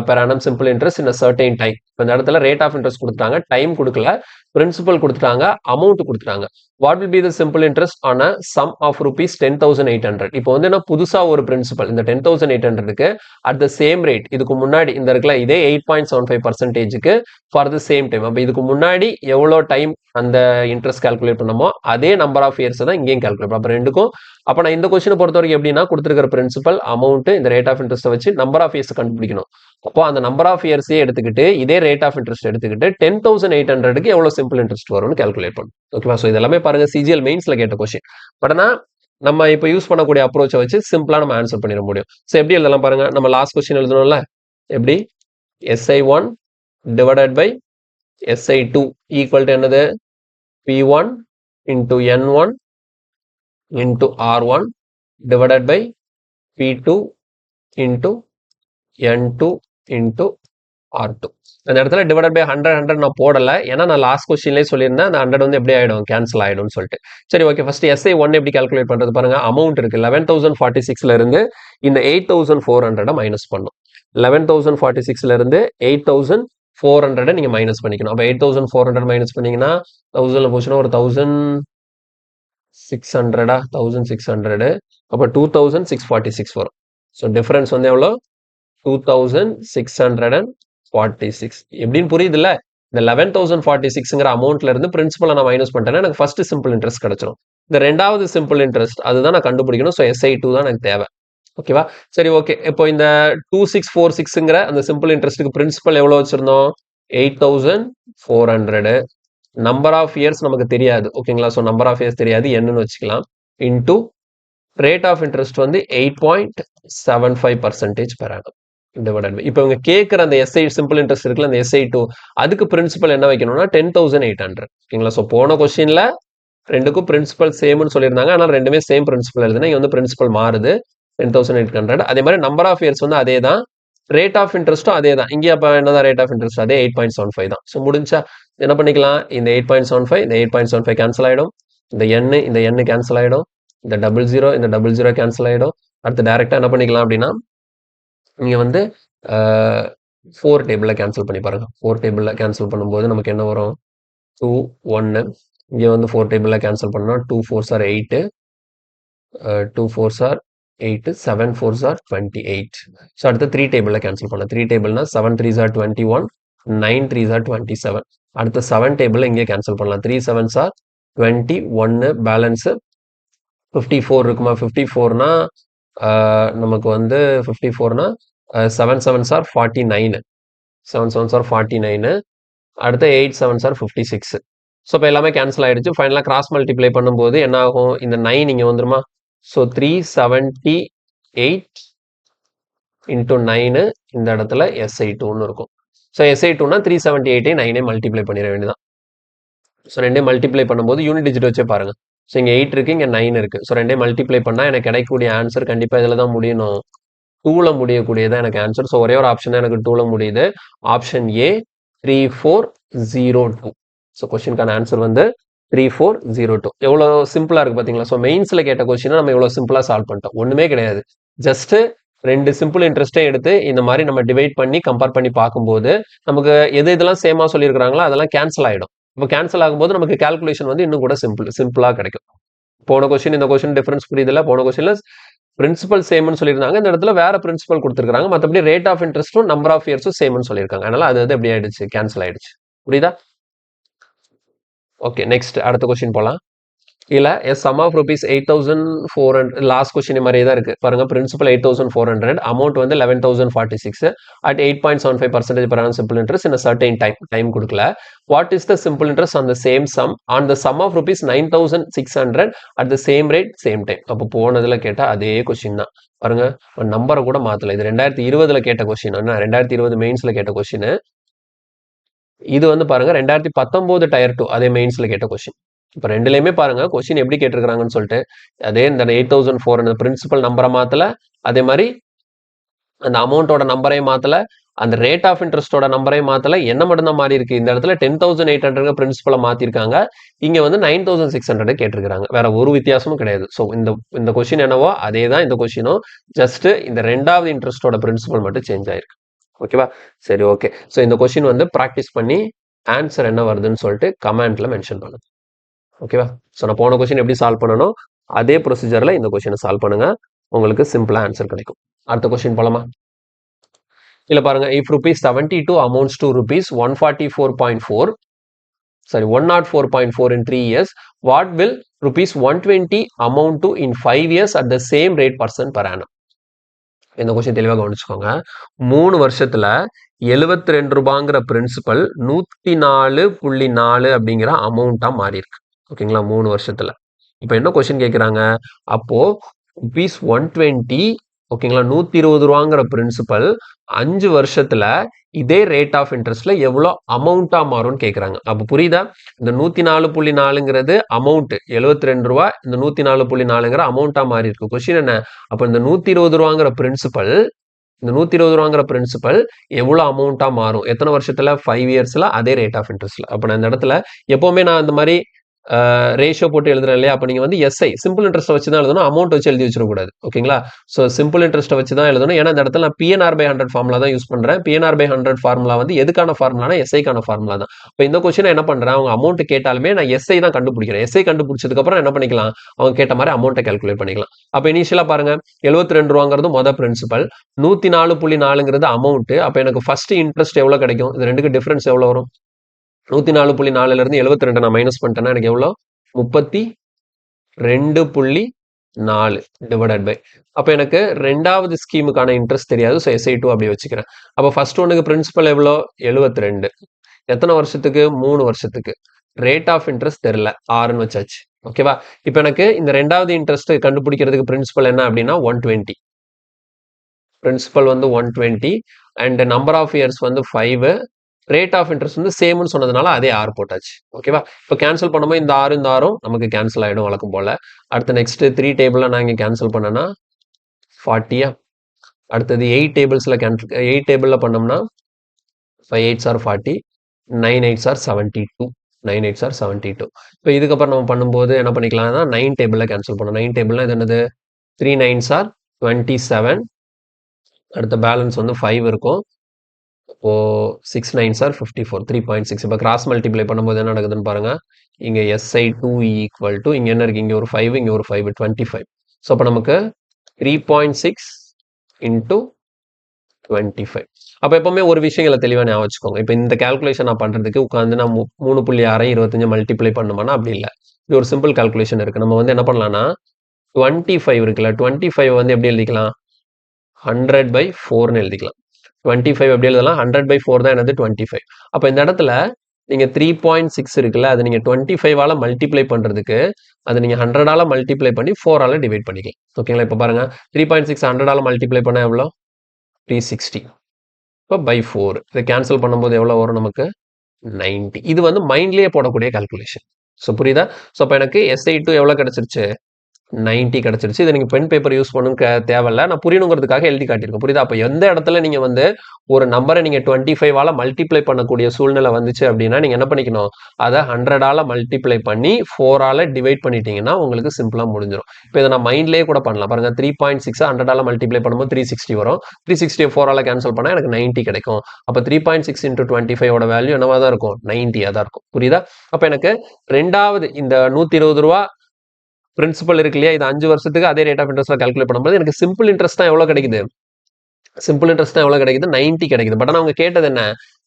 per annum simple interest in a certain time. இந்த இடத்துல ரேட் ஆஃப் இன்ட்ரெஸ்ட் கொடுத்துட்டாங்க, டைம் கொடுக்கல, பிரின்சிபல் கொடுத்துட்டாங்க, அமௌண்ட் கொடுத்துட்டாங்க. What will be the simple interest on a sum of rupees 10,800. இப்போ வந்து என்ன புதுசா ஒரு பிரின்சிபல் இந்த 10,800க்கு அட் த சேம் ரேட் இதுக்கு முன்னாடி இந்த இருக்குல்ல இதே 8.75%க்கு ஃபார் த சேம் டைம். அப்போ இதுக்கு முன்னாடி எவ்வளோ டைம் அந்த இன்ட்ரெஸ்ட் கால்குலேட் பண்ணமோ அதே நம்பர் ஆஃப் இயர்ஸ் தான் இங்கேயும் கால்குலேட் பண்ணும். அப்போ ரெண்டுக்கும் அப்போ நான் இந்த கொஸ்டினை பொறுத்த வரைக்கும் எப்படின்னா கொடுத்துருக்கிற பிரின்சிபல் அமௌண்ட் இந்த ரேட் ஆஃப் இன்ட்ரெஸ்ட்டை வச்சு நம்பர் ஆஃப் இயர்ஸ் கண்டுபிடிக்கணும். அப்போ அந்த நம்பர் ஆஃப் இயர்ஸே எடுத்துக்கிட்டு இதே ரேட் ஆஃப் இன்ட்ரெஸ்ட் எடுத்துக்கிட்டு 10,800க்கு எவ்வளோ சிம்பிள் இன்ட்ரெஸ்ட் வரும்னு கால்குலேட் பண்ணும். ஓகேவா? ஸோ இதெல்லாமே பாருங்க சிஜிஎல் மெயின்ஸ்ல கேட்ட கொஸ்டின். பட் ஆனால் நம்ம இப்போ யூஸ் பண்ணக்கூடிய அப்ரோச்சை வச்சு சிம்பிளா நம்ம ஆன்சர் பண்ணிட முடியும். ஸோ எப்படி எழுதலாம் பாருங்க, நம்ம லாஸ்ட் கொஸ்டின் எழுதணும்ல, எப்படி SI1 divided by SI2 equal to என்னது, P1 into N1 into R1 divided by P2 into N2 into R2. அந்த இடத்துல டிவைடட் பை 100 நான் போடல, ஏன்னா நான் லாஸ்ட் கொஸ்டின்லேயே சொல்லியிருந்தேன் அந்த 100 வந்து எப்படி ஆயிடும், கேன்சல் ஆயிடும்னு சொல்லிட்டு. சரி ஓகே, ஃபர்ஸ்ட் SI1 எப்படி கால்குலேட் பண்றது பாருங்க. அமௌண்ட் இருக்கு 11,046ல இருந்து இந்த 8,400 மைனஸ் பண்ணும். 11,046ல இருந்து 8,400 நீங்க மைனஸ் பண்ணிக்கணும். அப்ப 8,400 மைனஸ் பண்ணீங்கன்னா 1000ல போச்சுன்னா ஒரு 1,600 அப்ப 2,646 வரும். ஸோ டிஃபரன்ஸ் வந்து எவ்வளோ, 2,646. எப்படின்னு புரியுது இல்ல? இந்த 11,046ங்கிற அமௌண்ட்ல இருந்து பிரின்சிபலை நான் மைனஸ் பண்ணிட்டேன்னா எனக்கு ஃபர்ஸ்ட் சிம்பிள் இன்ட்ரெஸ்ட் கிடைச்சிடும். இந்த ரெண்டாவது சிம்பிள் இன்ட்ரெஸ்ட் அதுதான் நான் கண்டுபிடிக்கணும். ஸோ SI2 தான் எனக்கு தேவை. ஓகேவா? சரி ஓகே, இப்போ இந்த 2646ங்கிற அந்த சிம்பிள் இன்ட்ரெஸ்ட்டுக்கு பிரின்சிபல் எவ்வளோ வச்சிருந்தோம், 8,400. நம்பர் ஆஃப் இயர்ஸ் நமக்கு தெரியாது. ஓகேங்களா? ஸோ நம்பர் ஆஃப் இயர்ஸ் தெரியாது, என்னன்னு வச்சுக்கலாம். இன்டூ ரேட் ஆஃப் இன்ட்ரெஸ்ட் வந்து 8.75% per annum டிவைடட் பை இப்போ இவங்க கேட்குற அந்த SI சிம்பிள் இன்ட்ரெஸ்ட் இருக்குல்ல அந்த SI2 அதுக்கு பிரின்சிபல் என்ன வைக்கணும்னா 10,800. ஓகேங்களா? ஸோ போன கொஸ்டின்ல ரெண்டுக்கும் பிரின்சிபல் சேம்னு சொல்லியிருந்தாங்க, ஆனால் ரெண்டுமே சேம் பிரின்சிபல் எழுதுனா இங்க வந்து பிரின்சிபல் மாறுது 10,800. அதே மாதிரி நம்பர் ஆஃப் இயர்ஸ் வந்து அதே தான், ரேட் ஆஃப் இன்ட்ரெஸ்ட்டும் அதே தான். இங்கே அப்போ என்னதான் ரேட் ஆஃப் இன்ட்ரெஸ்ட், அதே 8.75 தான். ஸோ முடிஞ்சா என்ன பண்ணிக்கலாம், இந்த 8.75 இந்த 8.75 கேன்சல் ஆகிடும், இந்த n கேன்சல் ஆகிடும், இந்த 00 கேன்சல் ஆகிடும். அடுத்து டைரெக்டாக என்ன பண்ணிக்கலாம் அப்படின்னா, நீங்கள் வந்து 4 டேபிளில் கேன்சல் பண்ணி பாருங்க. 4 டேபிளில் கேன்சல் பண்ணும்போது நமக்கு என்ன வரும்? 2 1 இங்கே வந்து 4 டேபிளில் கேன்சல் பண்ணால் 2 4s are 8, 2 4s are 8, 7 4s are 28. So அடுத்து 3 டேபிளில் கேன்சல் பண்ணலாம். 3 டேபிள்னா 7 3s are 21, 9 3s are 27. அடுத்து 7 டேபிளில் இங்கே கேன்சல் பண்ணலாம். 3 7s are 21, பேலன்ஸு 54 இருக்குமா? 54னா நமக்கு வந்து 54னா 7 7s are 49, 7 7s are 49, அடுத்து 8 7s are 56. ஸோ இப்போ எல்லாமே கேன்சல் ஆயிடுச்சு. ஃபைனலாக கிராஸ் மல்டிப்ளை பண்ணும்போது என்ன ஆகும்? இந்த 9 இங்கே வந்துருமா? ஸோ 378 இன்டூ 9 இந்த இடத்துல SI2ன்னு இருக்கும். ஸோ SI2னா 378 9 மல்டிப்ளை பண்ணிட வேண்டியதான். ஸோ ரெண்டே மல்டிப்ளை பண்ணும்போது யூனிட் டிஜிட் வச்சே பாருங்க. ஸோ இங்கே 8 இருக்கு, இங்கே 9 இருக்கு. ஸோ ரெண்டே மல்டிப்ளை பண்ணால் எனக்கு கிடைக்கக்கூடிய ஆன்சர் கண்டிப்பாக இதில் தான் முடியணும். 2ல முடியக்கூடியதான் எனக்கு ஆன்சர். ஸோ ஒரே ஒரு ஆப்ஷன் தான் எனக்கு 2ல முடியுது. Option A 3402. ஸோ கொஸ்டினுக்கான ஆன்சர் வந்து 3402. எவ்வளோ சிம்பிளா இருக்கு பார்த்தீங்களா? ஸோ மெயின்ஸ்ல கேட்ட கொஸ்டினை நம்ம இவ்வளோ சிம்பிளா சால்வ் பண்ணிட்டோம். ஒண்ணுமே கிடையாது. ஜஸ்ட் ரெண்டு சிம்பிள் இன்ட்ரெஸ்டே எடுத்து இந்த மாதிரி நம்ம டிவைட் பண்ணி கம்பேர் பண்ணி பார்க்கும்போது நமக்கு எது இதெல்லாம் சேமா சொல்லியிருக்காங்களோ அதெல்லாம் கேன்சல் ஆயிடும். இப்போ கேன்சல் ஆகும்போது நமக்கு கால்குலேஷன் வந்து இன்னும் கூட சிம்பிளா கிடைக்கும். போன கொஸ்டின் இந்த கொஸ்டின் டிஃபரன்ஸ் புரியுதுல? போன கொஸ்டின்ல பிரின்சிபல் சேம்னு சொல்லியிருந்தாங்க. இந்த இடத்துல வேற பிரின்சிபல் கொடுத்துருக்காங்க. மற்றபடி ரேட் ஆஃப் இன்ட்ரெஸ்ட்டும் நம்பர் ஆஃப் இயர்ஸும் சேம்னு சொல்லியிருக்காங்க. அதனால அது எப்படி ஆயிடுச்சு? கேன்சல் ஆயிடுச்சு. புரியுதா? ஓகே, நெக்ஸ்ட் அடுத்த கொஸ்டின் போலாம். இல்ல sum of rupees 8400 last question மாதிரியே தான் இருக்கு பாருங்க. பிரின்சிபல் 8400, அமௌண்ட் வந்து 11046 at 8.75% per annum simple interest in a certain time கொடுக்கல. What is the simple interest on the same sum on the sum of rupees 9600 at the same rate same time? அப்போ போனதுல கேட்ட அதே question தான் பாருங்க. நம்பரை கூட மாத்தல. இது 2020ல கேட்ட கொஸ்டின். 2020 மெயின்ஸ்ல கேட்ட கொஸ்டின். இது வந்து பாருங்க 2019 டயர் 2 அதே மெயின்ஸ்ல கேட்ட கொஸ்டின். இப்போ ரெண்டுலையுமே பாருங்க கொஸ்டின் எப்படி கேட்டிருக்காங்கன்னு சொல்லிட்டு அதே இந்த 8400 பிரின்சிபல் நம்பரை மாத்தல, அதே மாதிரி அந்த அமௌண்ட்டோட நம்பரையும் மாத்தல, அந்த ரேட் ஆஃப் இன்ட்ரெஸ்டோட நம்பரையும் மாத்தல. என்ன மட்டும் தான் மாறி இருக்கு? இந்த இடத்துல 10800 பிரின்சிபலை மாத்திருக்காங்க. இங்க வந்து 9600 கேட்டிருக்காங்க. வேற ஒரு வித்தியாசமும் கிடையாது. ஸோ இந்த கொஸ்டின் என்னவோ அதே தான் இந்த கொஸ்டினும். ஜஸ்ட் இந்த ரெண்டாவது இன்ட்ரெஸ்டோட பிரின்சிபல் மட்டும் சேஞ்ச் ஆயிருக்கு. ஓகேவா? சரி, ஓகே. ஸோ இந்த கொஸ்டின் வந்து ப்ராக்டிஸ் பண்ணி ஆன்சர் என்ன வருதுன்னு சொல்லிட்டு கமெண்ட்ல மென்ஷன் பண்ணுங்க. ஓகேவா? ஸோ நான் போன கொஸ்டின் எப்படி சால்வ் பண்ணணும் அதே ப்ரொசீஜர்ல இந்த கொஸ்டினை சால்வ் பண்ணுங்க. உங்களுக்கு சிம்பிளா ஆன்சர் கிடைக்கும். அடுத்த கொஸ்டின் போலாமா? இல்ல பாருங்க. If rupees 72 amounts to rupees 144.4, sorry 104.4 in 3 years, what will rupees 120 amount to in 5 years at the same rate % per annum? இந்த கொஸ்டின் தெளிவாக கவனிச்சுக்கோங்க. 3 வருஷத்துல 72 ரூபாங்கிற பிரின்சிபல் 104.4 அப்படிங்கிற அமௌண்டா மாறி இருக்கு. ஓகேங்களா? 3 வருஷத்துல. இப்போ என்ன கொஸ்டின் கேட்குறாங்க? அப்போ ருபீஸ் 120, ஓகேங்களா, 120 ரூபாங்கிற பிரின்சிபல் 5 வருஷத்துல இதே ரேட் ஆஃப் இன்ட்ரெஸ்ட்ல எவ்வளோ அமௌண்டா மாறும்னு கேட்குறாங்க. அப்போ புரியுதா? இந்த 104.4ங்கிறது அமௌண்ட் 72 ரூபா, இந்த 104.4ங்கிற அமௌண்டா மாறி இருக்கு. கொஸ்டின் என்ன? அப்போ இந்த 120 ரூபாங்கிற பிரின்சிபல், இந்த 120 ரூபாங்கிற பிரின்சிபல் எவ்வளோ அமௌண்டா மாறும்? எத்தனை வருஷத்துல? 5 இயர்ஸ்ல அதே ரேட் ஆஃப் இன்ட்ரெஸ்ட்ல. அப்போ நான் இந்த இடத்துல எப்பவுமே நான் இந்த மாதிரி ரேஷியோ போட்டு எழுதுறேன் இல்லையா? அப்போ நீங்க வந்து எஸ்ஐ சிம்பிள் இன்ட்ரெஸ்ட் வச்சு தான் எழுதணும். அமௌண்ட் வச்சு எழுதி வச்சிடக்கூடாது. ஓகேங்களா? ஸோ சிம்பிள் இன்ட்ரெஸ்ட் வச்சு தான் எழுதணும். ஏன்னா இந்த இடத்துல நான் PNR/100 ஃபார்முலா தான் யூஸ் பண்றேன். PNR/100 ஃபார்முலா வந்து எதுக்கான ஃபார்முலானா எஸ்ஐக்கான ஃபார்முலா தான். இப்போ இந்த கொஸ்டின் என்ன பண்றேன்? அவங்க அமௌண்ட் கேட்டாலுமே நான் எஸ்ஐ தான் கண்டுபிடிக்கிறேன். எஸ்ஐ கண்டுபிடிச்சதுக்கு அப்புறம் என்ன பண்ணிக்கலாம்? அவங்க கேட்ட மாதிரி அமௌண்ட்டை கால்குலேட் பண்ணிக்கலாம். அப்போ இனிஷியலா பாருங்க 72 ரூபாங்கிறது மொதல் பிரின்சிபல், 104.4ங்கிறது அமௌண்ட். அப்போ எனக்கு ஃபர்ஸ்ட் இன்ட்ரெஸ்ட் எவ்வளவு கிடைக்கும்? இது ரெண்டுக்கு டிஃபரன்ஸ் எவ்வளவு வரும்? 104.4ல இருந்து 72 நான் மைனஸ் பண்ணிட்டேன்னா எனக்கு எவ்வளோ? 32.4 டிவைடட் பை. அப்போ எனக்கு ரெண்டாவது ஸ்கீமுக்கான இன்ட்ரெஸ்ட் தெரியாது. ஸோ SI2 அப்படி வச்சுக்கிறேன். அப்போ ஃபர்ஸ்ட் ஒன்றுக்கு பிரின்சிபல் எவ்வளோ? 72. எத்தனை வருஷத்துக்கு? 3 வருஷத்துக்கு. ரேட் ஆஃப் இன்ட்ரெஸ்ட் தெரியல, 6ன்னு வச்சாச்சு. ஓகேவா? இப்போ எனக்கு இந்த ரெண்டாவது இன்ட்ரெஸ்ட் கண்டுபிடிக்கிறதுக்கு பிரின்சிபல் என்ன அப்படின்னா 120. பிரின்சிபல் வந்து 120 அண்ட் நம்பர் ஆஃப் இயர்ஸ் வந்து 5. ரேட் ஆஃப் இன்ட்ரெஸ்ட் வந்து சேம்னு சொன்னதுனால அதே 6 போட்டாச்சு. ஓகேவா? இப்போ கேன்சல் பண்ணும்போது இந்த 6 இந்த 6 நமக்கு கேன்சல் ஆகிடும் வழக்கம் போல. அடுத்து நெக்ஸ்ட் 3 டேபிளில் நான் இங்கே கேன்சல் பண்ணேன்னா 40. அடுத்தது 8 டேபிள்ஸில் 8 டேபிளில் பண்ணோம்னா 5 8s are 40, 9 8s are 72, 9 8s are 72. இப்போ இதுக்கப்புறம் நம்ம பண்ணும்போது என்ன பண்ணிக்கலாம்னா 9 டேபிளில் கேன்சல் பண்ணோம். 9 டேபிள்னா இது என்னது? 3 9s are 27. அடுத்த பேலன்ஸ் வந்து 5 இருக்கும். இப்போ 6 9s ஆர் 54 3.6. இப்போ கிராஸ் மல்டிப்ளை பண்ணும்போது என்ன நடக்குதுன்னு பாருங்க. இங்க SI2 ஈக்குவல் டு இங்க என்ன இருக்கு, இங்க ஒரு 5 இங்க ஒரு 5 25. ஸோ அப்போ நமக்கு 3.6 இன்டூ 25. அப்போ எப்பவுமே ஒரு விஷயங்களை தெளிவாக ஞாபகம் வச்சுக்கோங்க. இப்போ இந்த கால்குலேஷன் நான் பண்றதுக்கு உட்காந்து நான் 3.6 25 மல்டிப்ளை பண்ணுமானா அப்படி இல்லை. இது ஒரு சிம்பிள் கால்குலேஷன் இருக்கு. நம்ம வந்து என்ன பண்ணலாம்னா 25 இருக்குல்ல, 25 வந்து எப்படி எழுதிக்கலாம், 100/4ன்னு எழுதிக்கலாம். 25 எப்படி எழுதலாம், 100/4 தான் என்னது 25. அப்போ இந்த இடத்துல நீங்க 3.6 இருக்குல்ல, அதை நீங்க 25ஆல மல்டிப்ளை பண்றதுக்கு அதை நீங்க 100ஆல மல்டிப்ளை பண்ணி 4ஆல டிவைட் பண்ணிக்கலாம். ஓகேங்களா? இப்போ பாருங்க 3.6 100ஆல மல்டிப்ளை பண்ணா எவ்வளோ, 360. இப்போ by 4 இதை கேன்சல் பண்ணும்போது எவ்வளோ வரும் நமக்கு, 90. இது வந்து மைண்ட்லயே போடக்கூடிய கால்குலேஷன். ஸோ புரியுதா? ஸோ அப்போ எனக்கு SI2 எவ்வளோ கிடைச்சிருச்சு, 90 கிடைச்சிருச்சு. இதை நீங்க பென் பேப்பர் யூஸ் பண்ணணும் தேவையில்ல. நான் புரியணுங்கிறதுக்காக எழுதி காட்டியிருக்கேன். புரியுதா? அப்ப எந்த இடத்துல நீங்க வந்து ஒரு நம்பரை நீங்க 25ஆல மல்டிப்ளை பண்ணக்கூடிய சூழ்நிலை வந்துச்சு அப்படின்னா நீங்க என்ன பண்ணிக்கணும், அதை 100ஆல மல்டிப்ளை பண்ணி 4ஆல டிவைட் பண்ணிட்டீங்கன்னா உங்களுக்கு சிம்பிளா முடிஞ்சிடும். இப்போ இதை நான் மைண்ட்லயே கூட பண்ணலாம். பாருங்க 3.6 100ஆல மல்டிப்ளை பண்ணும்போது 360 வரும். 360 4ஆல கேன்சல் பண்ணா எனக்கு 90 கிடைக்கும். அப்ப 3.6 இன்டூ 25 வேல்யூ என்னவா தான் இருக்கும், 90 தான் இருக்கும். புரியுதா? அப்ப எனக்கு ரெண்டாவது இந்த 120 ரூபா பிரின்சிபல் இருக்கு இல்லையா, இது 5 வருஷத்துக்கு அதே ரேட் ஆஃப் இன்ட்ரெஸ்ட்ல கால்குலேட் பண்ணும்போது எனக்கு சிம்பிள் இன்ட்ரெஸ்ட் தான் எவ்வளவு கிடைக்குது, சிம்பிள் இன்ட்ரெஸ்ட் தான் எவ்வளவு கிடைக்குது, 90 கிடைக்குது. பட் அவங்க கேட்டது என்ன,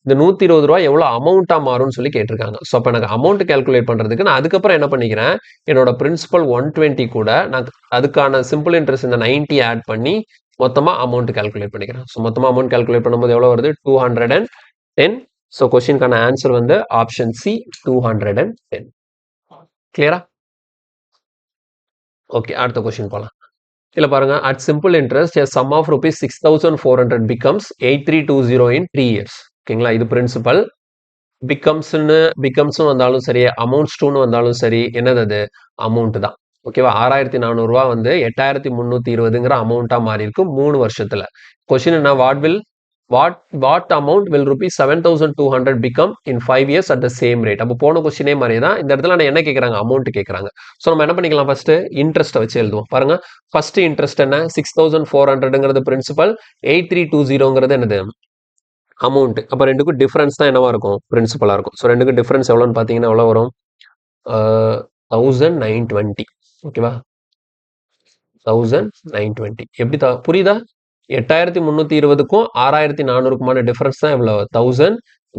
இந்த 120 ரூபாய் எவ்வளவு அமௌண்டா மாறும்னு சொல்லி கேட்டிருக்காங்க. ஸோ அப்போ எனக்கு அமௌண்ட் கால்குலேட் பண்றதுக்கு நான் அதுக்கப்புறம் என்ன பண்ணிக்கிறேன், என்னோட பிரின்சிபல் 120 கூட நான் அதுக்கான சிம்பிள் இன்ட்ரெஸ்ட் இந்த 90 ஆட் பண்ணி மொத்தமா அமௌண்ட் கால்குலேட் பண்ணிக்கிறேன். ஸோ மொத்தமா அமௌண்ட் கால்குலேட் பண்ணும்போது எவ்வளவு வருது, 210. ஸோ கொஸ்டினுக்கான ஆன்சர் வந்து ஆப்ஷன் சி 210. கிளியரா? ஓகே, அடுத்த கொஸ்டின் போலாம். இல்ல பாருங்க, at simple interest a sum of rupees 6400 becomes 8320 in 3 years. ஓகேங்களா? இது பிரின்சிபல். பிகம்ஸ் வந்தாலும் சரி, அமௌண்ட்ஸ் டூன்னு வந்தாலும் சரி, என்னது அது, அமௌண்ட் தான். ஓகேவா? 6400 ரூபா வந்து 8320ங்கிற அமௌண்டா மாறி இருக்கு 3 வருஷத்துல. கொஸ்டின் என்ன, what amount will rupees 7200 become in 5 years at the same rate. அப்போ போன கொஸ்டினே மாதிரி தான் இந்த இடத்துல நான் என்ன கேட்கறாங்க, அமௌண்ட் கேட்கறாங்க. ஸோ நம்ம என்ன பண்ணிக்கலாம், ஃபர்ஸ்ட் இன்ட்ரெஸ்ட்டை வச்சு எழுதுவோம். பாருங்க, ஃபர்ஸ்ட் இன்ட்ரெஸ்ட் என்ன, 6400ங்கிறது பிரின்சிபல், 8320ங்கிறது என்னது, அமௌண்ட். அப்போ ரெண்டுக்கும் டிஃபரன்ஸ் தான் என்னவா இருக்கும், பிரின்சிபலா இருக்கும். ஸோ ரெண்டுக்கும் டிஃபரன்ஸ் எவ்வளோன்னு பார்த்தீங்கன்னா எவ்வளோ வரும், 1920. ஓகேவா? 1920 எப்படி புரியுதா? 8320க்கும் 6400க்குமான டிஃபரன்ஸ் தான் எவ்வளவு,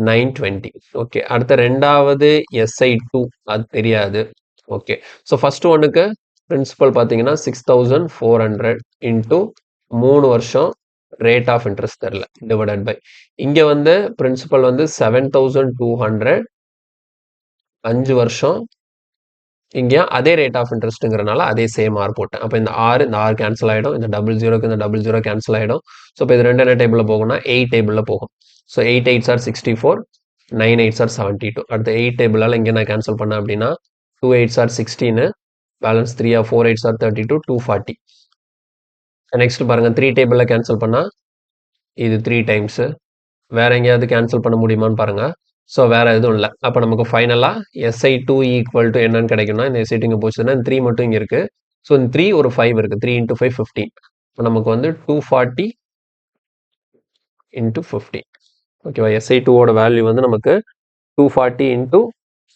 1920. ஓகே, அடுத்த ரெண்டாவது SI2 அது தெரியாது. ஓகே, ஸோ ஃபர்ஸ்ட் ஒன்னுக்கு பிரின்சிபல் பார்த்தீங்கன்னா 6400 இன்டூ 3 வருஷம் ரேட் ஆஃப் இன்ட்ரெஸ்ட் தெரியல, டிவைடட் பை இங்க வந்து பிரின்சிபல் வந்து 7200 5 வருஷம், இங்கேயும் அதே ரேட் ஆஃப் இன்ட்ரெஸ்ட்ங்கிறனால அதே சேம் ஆர் போட்டேன். அப்போ இந்த ஆறு கேன்சல் ஆகிடும், இந்த 00க்கு இந்த 00 கேன்சல் ஆகிடும். ஸோ இப்போ இது ரெண்டு என்ன டேபிளில் போகும்னா 8 டேபிளில் போகும். So 8 8s are 64, 9 8s are 72. அடுத்த 8 டேபிளால் இங்கே நான் கேன்சல் பண்ணேன் அப்படின்னா 2 8s are 16, balance 3 4 8s are 32, 240. Next பாருங்க 3 டேபிளில் கேன்சல் பண்ணால் இது 3 டைம்ஸு. வேற எங்கேயாவது கேன்சல் பண்ண முடியுமான்னு பாருங்க. ஸோ வேற எதுவும் இல்லை. அப்போ நமக்கு ஃபைனலாக SI2 ஈக்குவல் டு என்னன்னு கிடைக்கும்னா, இந்த SI2 இங்கே போச்சுன்னா 3 மட்டும் இங்கே இருக்கு. ஸோ இந்த 3 ஒரு 5 இருக்கு, 3 × 5 15. இப்போ நமக்கு வந்து 240 × 15. ஓகேவா? SI2ஓட வேல்யூ வந்து நமக்கு 240 ×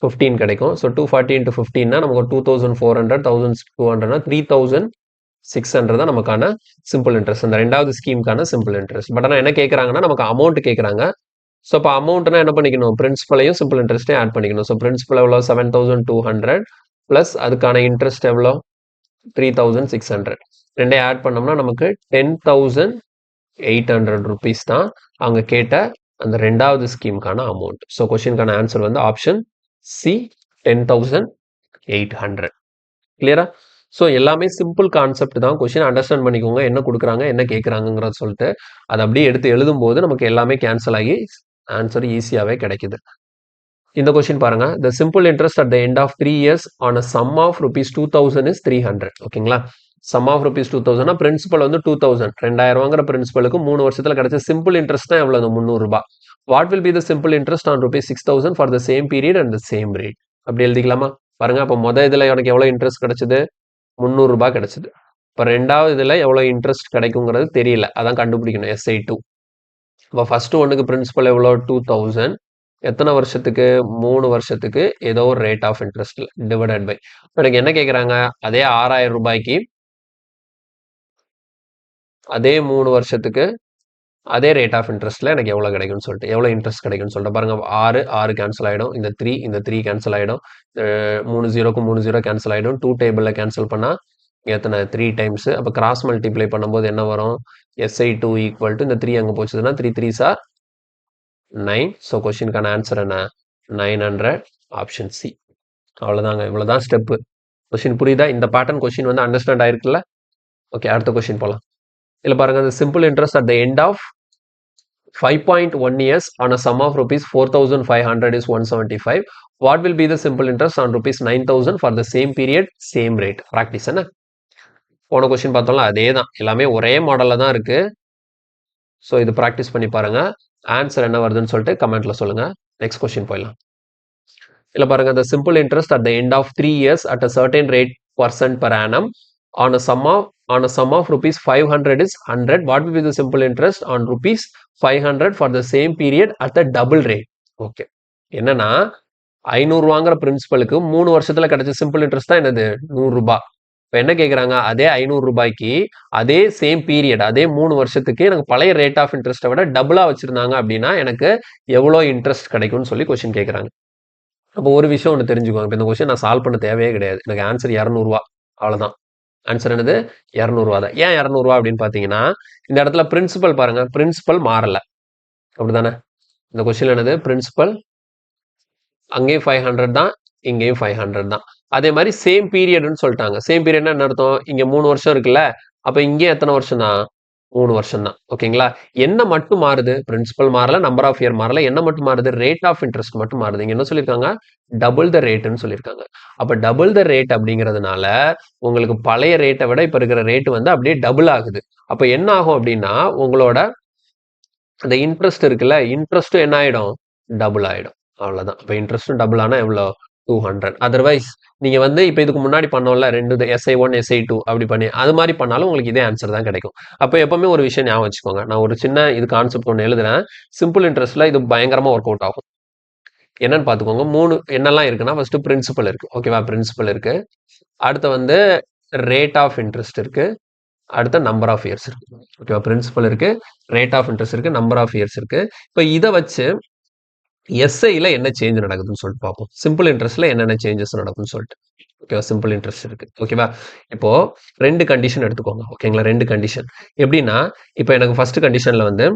15 கிடைக்கும். ஸோ 240 × 15னா நமக்கு 2400, 1200னா 3600 தான் நமக்கான சிம்பிள் இன்ட்ரெஸ்ட். அந்த ரெண்டாவது ஸ்கீமுக்கான சிம்பிள் இன்ட்ரெஸ்ட். பட் ஆனால் என்ன கேட்குறாங்கன்னா, நமக்கு அமௌண்ட் கேட்குறாங்க. ஸோ அப்போ அமௌண்ட்னா என்ன பண்ணிக்கணும், பிரின்சிபலையும் சிம்பிள் இன்ட்ரெஸ்ட்டையும் ஆட் பண்ணிக்கணும். ஸோ பிரின்சிபல் எவ்வளோ, 7200 ப்ளஸ் அதுக்கான இன்ட்ரெஸ்ட் எவ்வளோ, 3600. ரெண்டையும் ஆட் பண்ணோம்னா நமக்கு 10,800 ருபீஸ் தான் அவங்க கேட்ட அந்த ரெண்டாவது ஸ்கீமுக்கான அமௌண்ட். ஸோ கொஸ்டினுக்கான ஆன்சர் வந்து ஆப்ஷன் சி 10,800. கிளியரா? ஸோ எல்லாமே சிம்பிள் கான்செப்ட் தான். கொஸ்டின் அண்டர்ஸ்டாண்ட் பண்ணிக்கோங்க, என்ன கொடுக்குறாங்க என்ன கேட்குறாங்கிறத சொல்லிட்டு அதை அப்படியே எடுத்து எழுதும்போது நமக்கு எல்லாமே கேன்சல் ஆகி ஆன்சர் ஈஸியாகவே கிடைக்குது. இந்த கொஸ்டின் பாருங்க, the simple interest at the end of 3 years on a sum of rupees 2000 is 300. ஓகேங்களா? sum of rupees 2000 பிரின்சிபல் வந்து 2000, 2000 ரூபாங்கிற பிரின்சிபலுக்கு 3 வருஷத்துல கிடைச்ச சிம்பிள் இன்ட்ரெஸ்ட் தான் எவ்வளவு, 300 ரூபாய். What will be the simple interest on rupees 6000 for the same period and the same rate? அப்படி எழுதிக்கலாமா? பாருங்க, அப்போ முதல் இதுல எனக்கு எவ்வளவு இன்ட்ரெஸ்ட் கிடைச்சது, 300 ரூபாய் கிடைச்சது. இப்போ ரெண்டாவது இதுல எவ்வளவு இன்ட்ரெஸ்ட் கிடைக்குங்கிறது தெரியல, அதான் கண்டுபிடிக்கணும். SI2 இப்போ ஃபர்ஸ்ட் ஒன்றுக்கு பிரின்சிபல் எவ்வளோ 2000, எத்தனை வருஷத்துக்கு 3 வருஷத்துக்கு ஏதோ ஒரு ரேட் ஆஃப் இன்ட்ரெஸ்ட்ல டிவைடட் பை. இப்போ எனக்கு என்ன கேட்குறாங்க, அதே 6000 ரூபாய்க்கு அதே 3 வருஷத்துக்கு அதே ரேட் ஆஃப் இன்ட்ரெஸ்ட்ல எனக்கு எவ்வளோ கிடைக்கும்னு சொல்லிட்டு, எவ்வளோ இன்ட்ரெஸ்ட் கிடைக்கும்னு சொல்லிட்டு பாருங்க. 6 கேன்சல் ஆகிடும், இந்த த்ரீ கேன்சல் ஆகிடும், 3 0க்கு 3 0 கேன்சல் ஆகிடும், 2 டேபிளில் கேன்சல் பண்ணால் எத்தனை 3 டைம்ஸ். அப்போ கிராஸ் மல்டிப்ளை பண்ணும்போது என்ன வரும், SI2 ஈக்குவல் டு இந்த 3 அங்கே போச்சுதுன்னா 3 3s are 9. ஸோ கொஸ்டினுக்கான ஆன்சர் என்ன, 900, ஆப்ஷன் சி. அவ்வளோதாங்க, இவ்வளோதான் ஸ்டெப்பு. கொஸ்டின் புரியுதா? இந்த பேட்டர்ன் கொஸ்டின் வந்து அண்டர்ஸ்டாண்ட் ஆயிருக்குல்ல? ஓகே, அடுத்த கொஸ்டின் போகலாம். இதில் பாருங்க, the simple interest at the end of 5.1 years on a sum of rupees 4,500 is 175. What will be the simple interest on rupees 9,000 for the same period, same rate? Practice என்ன? போன question பார்த்தோம்ல, அதே தான், எல்லாமே ஒரே மாடலில் தான் இருக்கு. ஸோ இது ப்ராக்டிஸ் பண்ணி பாருங்க. ஆன்சர் என்ன வருதுன்னு சொல்லிட்டு கமெண்ட்ல சொல்லுங்க. நெக்ஸ்ட் கொஸ்டின் போயிடலாம். இல்லை பாருங்க, the simple interest at the end of 3 years at a certain rate % per annum on a sum of rupees 500 is 100. What will be the simple interest on rupees 500 for the same period at the double rate? Okay, என்னன்னா 500 வாங்குற பிரின்சிபலுக்கு 3 வருஷத்துல கிடைச்ச simple interest தான் என்னது, 100 ரூபாய். இப்போ என்ன கேட்குறாங்க, அதே 500 ரூபாய்க்கு அதே சேம் பீரியட், அதே 3 வருஷத்துக்கு எனக்கு பழைய ரேட் ஆஃப் இன்ட்ரெஸ்ட்டை விட டபுளா வச்சிருந்தாங்க அப்படின்னா எனக்கு எவ்வளோ இன்ட்ரெஸ்ட் கிடைக்கும்னு சொல்லி கொஸ்டின் கேட்குறாங்க. அப்போ ஒரு விஷயம் ஒன்று தெரிஞ்சுக்கோங்க, இப்போ இந்த கொஸ்டின் நான் சால்வ் பண்ண தேவையே கிடையாது. எனக்கு ஆன்சர் 200 ரூபா, அவ்வளோதான். ஆன்சர் என்னது, 200 ரூபா தான். ஏன் 200 ரூபா அப்படின்னு பார்த்தீங்கன்னா, இந்த இடத்துல பிரின்சிபல் பாருங்க, பிரின்சிபல் மாறல, அப்படிதானே? இந்த கொஸ்டின் என்னது, பிரின்சிபல் அங்கேயும் 500 தான், இங்கேயும் 500 தான். அதே மாதிரி சேம் பீரியட்னு சொல்லிட்டாங்க. சேம் பீரியட்னா என்ன அர்த்தம், இங்க 3 வருஷம் இருக்குல்ல, அப்ப இங்கே எத்தனை வருஷம் தான், 3 வருஷம் தான். ஓகேங்களா? என்ன மட்டும் மாறுது, பிரின்சிபல் மாறல, நம்பர் ஆஃப் இயர் மாறல, என்ன மட்டும் மாறுது, ரேட் ஆஃப் இன்ட்ரெஸ்ட் மட்டும் மாறுது. இங்க என்ன சொல்லியிருக்காங்க, டபுள் த ரேட்னு சொல்லியிருக்காங்க. அப்ப டபுள் த ரேட் அப்படிங்கிறதுனால உங்களுக்கு பழைய ரேட்டை விட இப்ப இருக்கிற ரேட் வந்து அப்படியே டபுள் ஆகுது. அப்ப என்ன ஆகும் அப்படின்னா, உங்களோட அந்த இன்ட்ரெஸ்ட் இருக்குல்ல, இன்ட்ரெஸ்ட்டும் என்ன ஆயிடும், டபுள் ஆயிடும். அவ்வளவுதான். அப்ப இன்ட்ரெஸ்ட்டும் டபுள் ஆனா எவ்வளோ, 200. அதர்வைஸ் நீங்க வந்து இப்ப இதுக்கு முன்னாடி பண்ணோம்ல, 2 SI1 SI2 அப்படி பண்ணி அது மாதிரி பண்ணாலும் உங்களுக்கு இதே ஆன்சர் தான் கிடைக்கும். அப்ப எப்பவுமே ஒரு விஷயம் ஞாபகம் வச்சுக்கோங்க, நான் ஒரு சின்ன இது கான்செப்ட் ஒன்று எழுதுறேன். சிம்பிள் இன்ட்ரெஸ்ட்ல இது பயங்கரமா ஒர்க் அவுட் ஆகும். என்னன்னு பாத்துக்கோங்க, 3 என்னெல்லாம் இருக்குன்னா, ஃபர்ஸ்ட் பிரின்சிபல் இருக்கு. ஓகேவா, பிரின்சிபல் இருக்கு. அடுத்து வந்து ரேட் ஆஃப் இன்ட்ரெஸ்ட் இருக்கு. அடுத்த நம்பர் ஆஃப் இயர்ஸ் இருக்கு. ஓகேவா, பிரின்சிபல் இருக்கு, ரேட் ஆஃப் இன்ட்ரெஸ்ட் இருக்கு, நம்பர் ஆஃப் இயர்ஸ் இருக்கு. இப்போ இதை வச்சு எஸ்ஐல என்ன சேஞ்ச் நடக்குதுன்னு சொல்லிட்டு பார்ப்போம். சிம்பிள் இன்ட்ரெஸ்ட்ல என்னென்ன சேஞ்சஸ் நடக்கும்னு சொல்லிட்டு. ஓகேவா, சிம்பிள் இன்ட்ரெஸ்ட் இருக்கு. ஓகேவா, இப்போ 2 கண்டிஷன் எடுத்துக்கோங்க. ஓகேங்களா, 2 கண்டிஷன் எப்படின்னா, இப்போ எனக்கு ஃபர்ஸ்ட் கண்டிஷன்ல வந்து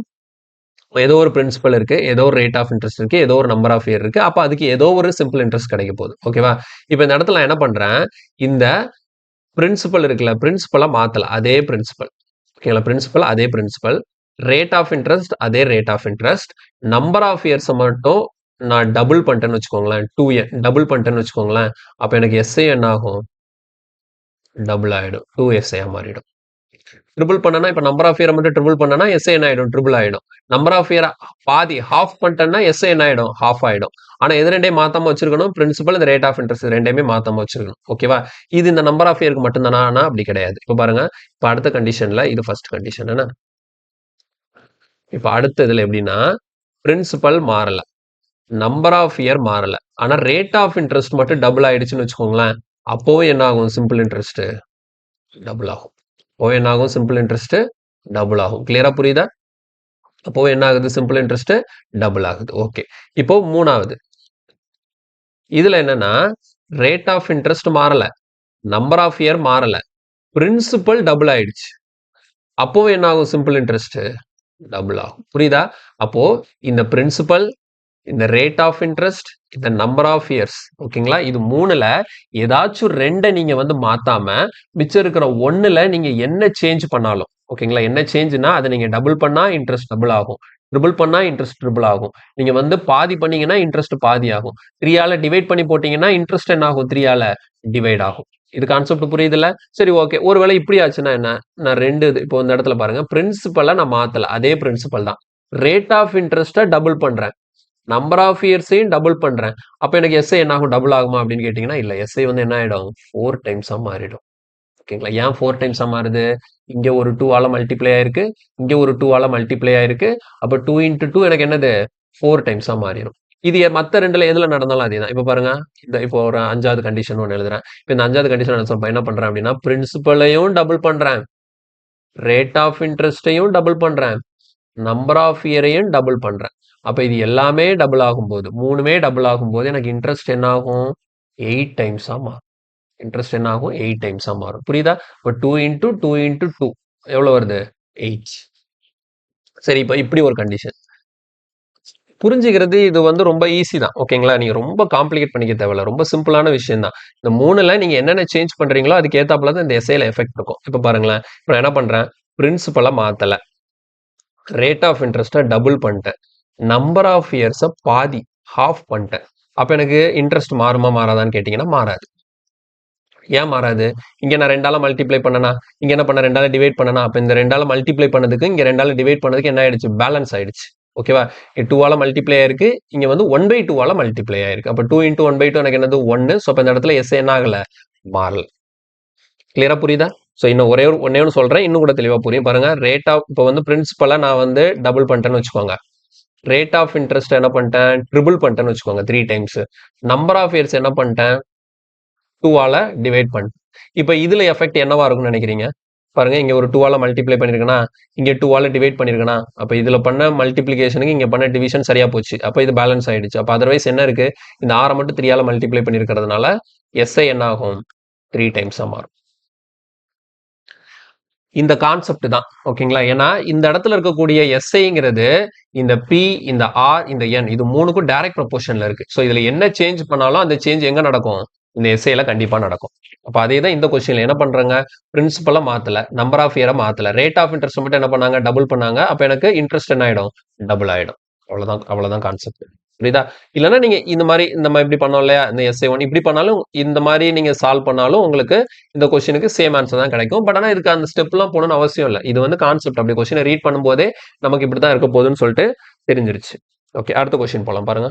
ஏதோ ஒரு பிரின்சிபல் இருக்கு, ஏதோ ஒரு ரேட் ஆஃப் இன்ட்ரெஸ்ட் இருக்கு, ஏதோ ஒரு நம்பர் ஆஃப் இயர் இருக்கு. அப்ப அதுக்கு ஏதோ ஒரு சிம்பிள் இன்ட்ரெஸ்ட் கிடைக்க போகுது. ஓகேவா, இப்போ இந்த இடத்துல என்ன பண்றேன், இந்த பிரின்சிபல் இருக்குல்ல, பிரின்சிபலா மாத்தல, அதே பிரின்சிபல். ஓகேங்களா, பிரின்சிபல் அதே பிரின்சிபல், ரேட் ஆஃப் இன்ட்ரெஸ்ட் அதே rate of interest, number of years மட்டும் நான் டபுள் பண்ணிட்டேன்னு வச்சுக்கோங்களேன், 2 டபுள் பண்ணிட்டேன்னு வச்சுக்கோங்களேன். அப்ப எனக்கு எஸ்ஐ என்ன ஆகும், டபுள் ஆயிடும், 2SI மாறிடும். ட்ரிபிள் பண்ணனா, இப்ப நம்பர் ஆஃப் இயர் மட்டும் ட்ரிபிள் பண்ணனா எஸ்ஐ என்ன ஆயிடும், ட்ரிபிள் ஆயிடும். நம்பர் ஆஃப் இயர் பாதி ஹாஃப் பண்ணிட்டேன்னா எஸ்ஐ என்ன ஆயிடும், ஹாஃப் ஆயிடும். ஆனா எது ரெண்டையும் மாத்தாம வச்சிருக்கணும், பிரின்சிபல் இந்த ரேட் ஆஃப் இன்ட்ரெஸ்ட் ரெண்டையுமே மாத்தாம வச்சிருக்கணும். ஓகேவா, இது இந்த நம்பர் ஆஃப் இயருக்கு மட்டும் தானா, ஆனா அப்படி கிடையாது. இப்ப பாருங்க, இப்ப அடுத்த கண்டிஷன்ல இது ஃபர்ஸ்ட் கண்டிஷன் என்ன, இப்ப அடுத்த இதுல எப்படின்னா, பிரின்சிபல் மாறல, நம்பர் ஆஃப் இயர் மாறல, ஆனா ரேட் ஆஃப் இன்ட்ரெஸ்ட் மட்டும் டபுள் ஆயிடுச்சுன்னு வச்சுக்கோங்களேன். அப்போவே என்ன ஆகும், சிம்பிள் இன்ட்ரெஸ்ட் டபுள் ஆகும். அப்போ என்ன ஆகும், சிம்பிள் இன்ட்ரெஸ்ட் டபுள் ஆகும். கிளியரா புரியுதா? அப்போ என்ன ஆகுது, சிம்பிள் இன்ட்ரெஸ்ட் டபுள் ஆகுது. ஓகே, இப்போ மூணாவது இதுல என்னன்னா, ரேட் ஆஃப் இன்ட்ரெஸ்ட் மாறல, நம்பர் ஆஃப் இயர் மாறல, பிரின்சிபல் டபுள் ஆயிடுச்சு. அப்போ என்ன ஆகும், சிம்பிள் இன்ட்ரெஸ்ட் டபுள் ஆகும். புரியுதா? அப்போ இந்த பிரின்சிபல், இந்த ரேட் ஆஃப் இன்ட்ரெஸ்ட், இந்த நம்பர் ஆஃப் இயர்ஸ், ஓகேங்களா, இது மூணுல ஏதாச்சும் ரெண்டை நீங்க வந்து மாத்தாம மிச்சம் இருக்கிற ஒண்ணுல நீங்க என்ன சேஞ்ச் பண்ணாலும், ஓகேங்களா, என்ன சேஞ்ச்னா அதை நீங்க டபுள் பண்ணா இன்ட்ரெஸ்ட் டபுள் ஆகும், ட்ரிபிள் பண்ணா இன்ட்ரெஸ்ட் ட்ரிபிள் ஆகும், நீங்க வந்து பாதி பண்ணீங்கன்னா இன்ட்ரெஸ்ட் பாதி ஆகும், 3ஆல டிவைட் பண்ணி போட்டீங்கன்னா இன்ட்ரெஸ்ட் என்ன ஆகும், 3ஆல டிவைட் ஆகும். இது கான்செப்ட் புரியுதுல்ல? சரி, ஓகே. ஒருவேளை இப்படி ஆச்சுன்னா என்ன, நான் ரெண்டு இப்போ இந்த இடத்துல பாருங்க, பிரின்சிபலை நான் மாத்தல, அதே பிரின்சிபல் தான், ரேட் ஆஃப் இன்ட்ரெஸ்ட்டை டபுள் பண்றேன், நம்பர் ஆஃப் இயர்ஸையும் டபுள் பண்றேன். அப்ப எனக்கு எஸ்ஐ என்ன ஆகும், டபுள் ஆகுமா அப்படின்னு கேட்டீங்கன்னா இல்ல, எஸ்ஐ வந்து என்ன ஆயிடும், 4 டைம்ஸா மாறிடும். ஓகேங்களா, ஏன் 4 டைம்ஸா மாறுது, இங்க ஒரு 2 ஆல மல்டிப்ளை ஆயிருக்கு, இங்க ஒரு 2 ஆல மல்டிப்ளை ஆயிருக்கு. அப்ப 2 இன்டு 2 எனக்கு என்னது 4 டைம்ஸா மாறிடும். இது மத்த ரெண்டுல எதுல நடந்தாலும் அதேதான். இப்ப பாருங்க, இப்போ ஒரு 5வது கண்டிஷன் ஒன்று எழுதுறேன். இப்ப இந்த 5வது கண்டிஷன் என்ன பண்றேன் அப்படின்னா, பிரின்சிபலையும் டபுள் பண்றேன், ரேட் ஆஃப் இன்ட்ரெஸ்டையும் டபுள் பண்றேன், நம்பர் ஆஃப் இயரையும் டபுள் பண்றேன். அப்ப இது எல்லாமே டபுள் ஆகும்போது, மூணுமே டபுள் ஆகும்போது எனக்கு இன்ட்ரெஸ்ட் என்ன ஆகும்? 8 டைம்ஸா மாறும். இன்ட்ரெஸ்ட் என்ன ஆகும்? 8 டைம்ஸா மாறும். புரியுதா? இப்போ 2 இன்டூ 2 இன்டூ 2 எவ்வளவு வருது? 8. சரி, இப்போ இப்படி ஒரு கண்டிஷன் புரிஞ்சுக்கிறது. இது வந்து ரொம்ப ஈஸி தான். ஓகேங்களா? நீங்க ரொம்ப காம்ப்ளிகேட் பண்ணிக்க தேவையில்ல. ரொம்ப சிம்பிளான விஷயம் தான். இந்த 3ல நீங்க என்னென்ன சேஞ்ச் பண்றீங்களோ அதுக்கு ஏத்தாப்புல தான் இந்த எஸ்ஐல எஃபெக்ட் இருக்கும். இப்ப பாருங்களேன், இப்ப நான் என்ன பண்றேன்? பிரின்சிபலை மாத்தல, ரேட் ஆஃப் இன்ட்ரெஸ்ட்டை டபுள் பண்ணிட்டேன், நம்பர் ஆஃப் இயர்ஸை பாதி ஹாஃப் பண்ணிட்டேன். அப்ப எனக்கு இன்ட்ரெஸ்ட் மாறுமா மாறாதான்னு கேட்டீங்கன்னா மாறாது. ஏன் மாறாது? இங்க நான் 2ஆல மல்டிப்ளை பண்ணனா, இங்க என்ன பண்ண 2ஆல டிவைட் பண்ணனா, அப்ப இந்த 2ஆல மல்டிப்ளை பண்ணதுக்கு இங்க 2ஆல டிவைட் பண்ணதுக்கு என்ன ஆயிடுச்சு? பேலன்ஸ் ஆயிடுச்சு. ஓகேவா? 2ஆல மல்டிப்ளை ஆயிருக்கு, இங்க வந்து 1/2ஆல மல்டிப்ளை ஆயிருக்கு. அப்ப 2 இன்டூ 1/2 எனக்கு என்னது 1. ஸோ அப்ப இந்த இடத்துல எஸ் என்ன ஆகல? மாறல. கிளியரா புரியுதா? ஸோ இன்னும் ஒன்னே ஒன்று சொல்றேன், இன்னும் கூட தெளிவா புரியும். பாருங்க, ரேட் ஆஃப் இப்போ வந்து பிரின்சிபலா நான் வந்து டபுள் பண்ணிட்டேன்னு வச்சுக்கோங்க. ரேட் ஆஃப் இன்ட்ரெஸ்ட் என்ன பண்ணிட்டேன்? ட்ரிபிள் பண்ணிட்டேன்னு வச்சுக்கோங்க 3 டைம்ஸ். நம்பர் ஆஃப் இயர்ஸ் என்ன பண்ணிட்டேன்? 2ஆல டிவைட் பண்ணிட்டேன். இப்போ இதுல எஃபெக்ட் என்னவா இருக்கும்னு நினைக்கிறீங்க? பாருங்க, இங்க ஒரு 2ஆல மல்டிப்ளை பண்ணிருக்கனா, இங்க 2ஆல டிவைட் பண்ணிருக்கனா, அப்ப இதுல பண்ண மல்டிப்ளிகேஷனுக்கு இங்க பண்ண டிவிஷன் சரியா போச்சு. அப்ப இது பேலன்ஸ் ஆயிடுச்சு. அப்ப அதர்வைஸ் என்ன இருக்கு? இந்த 6 மட்டும் 3ஆல மல்டிப்ளை பண்ணிருக்கிறதுனால எஸ்ஐ என்ன ஆகும்? 3 டைம்ஸா மாறும். இந்த கான்செப்ட் தான். ஓகேங்களா? ஏன்னா இந்த இடத்துல இருக்கக்கூடிய எஸ்ஐங்கிறது இந்த பி, இந்த ஆர், இந்த என் இது மூணுக்கும் டைரக்ட் ப்ரொபோர்ஷன்ல இருக்கு. ஸோ இதுல என்ன சேஞ்ச் பண்ணாலும் அந்த சேஞ்ச் எங்க நடக்கும்? இந்த எஸ்ஐல கண்டிப்பா நடக்கும். அப்ப அதே தான் இந்த கொஸ்டின்ல என்ன பண்றாங்க? பிரின்சிபலை மாத்தல, நம்பர் ஆஃப் இயரை மாத்தல, ரேட் ஆஃப் இன்ட்ரெஸ்ட் மட்டும் என்ன பண்ணாங்க? டபுள் பண்ணாங்க. அப்ப எனக்கு இன்ட்ரெஸ்ட் என்ன ஆயிடும்? டபுள் ஆயிடும். அவ்வளவுதான் கான்செப்ட். புரியுதா? இல்லைன்னா நீங்க இந்த மாதிரி இப்படி பண்ணோம் இல்லையா, இந்த எஸ்ஐ1 இப்படி பண்ணாலும், இந்த மாதிரி நீங்க சால்வ் பண்ணாலும் உங்களுக்கு இந்த கொஸ்டினுக்கு சேம் ஆன்சர் தான் கிடைக்கும். பட் ஆனா இதுக்கு அந்த ஸ்டெப் எல்லாம் போகணும்னு அவசியம் இல்லை. இது வந்து கான்செப்ட். அப்படி கொஸ்டினை ரீட் பண்ணும்போதே நமக்கு இப்படிதான் இருக்க போகுதுன்னு சொல்லிட்டு தெரிஞ்சிருச்சு. ஓகே, அடுத்த கொஸ்டின் போலாம் பாருங்க.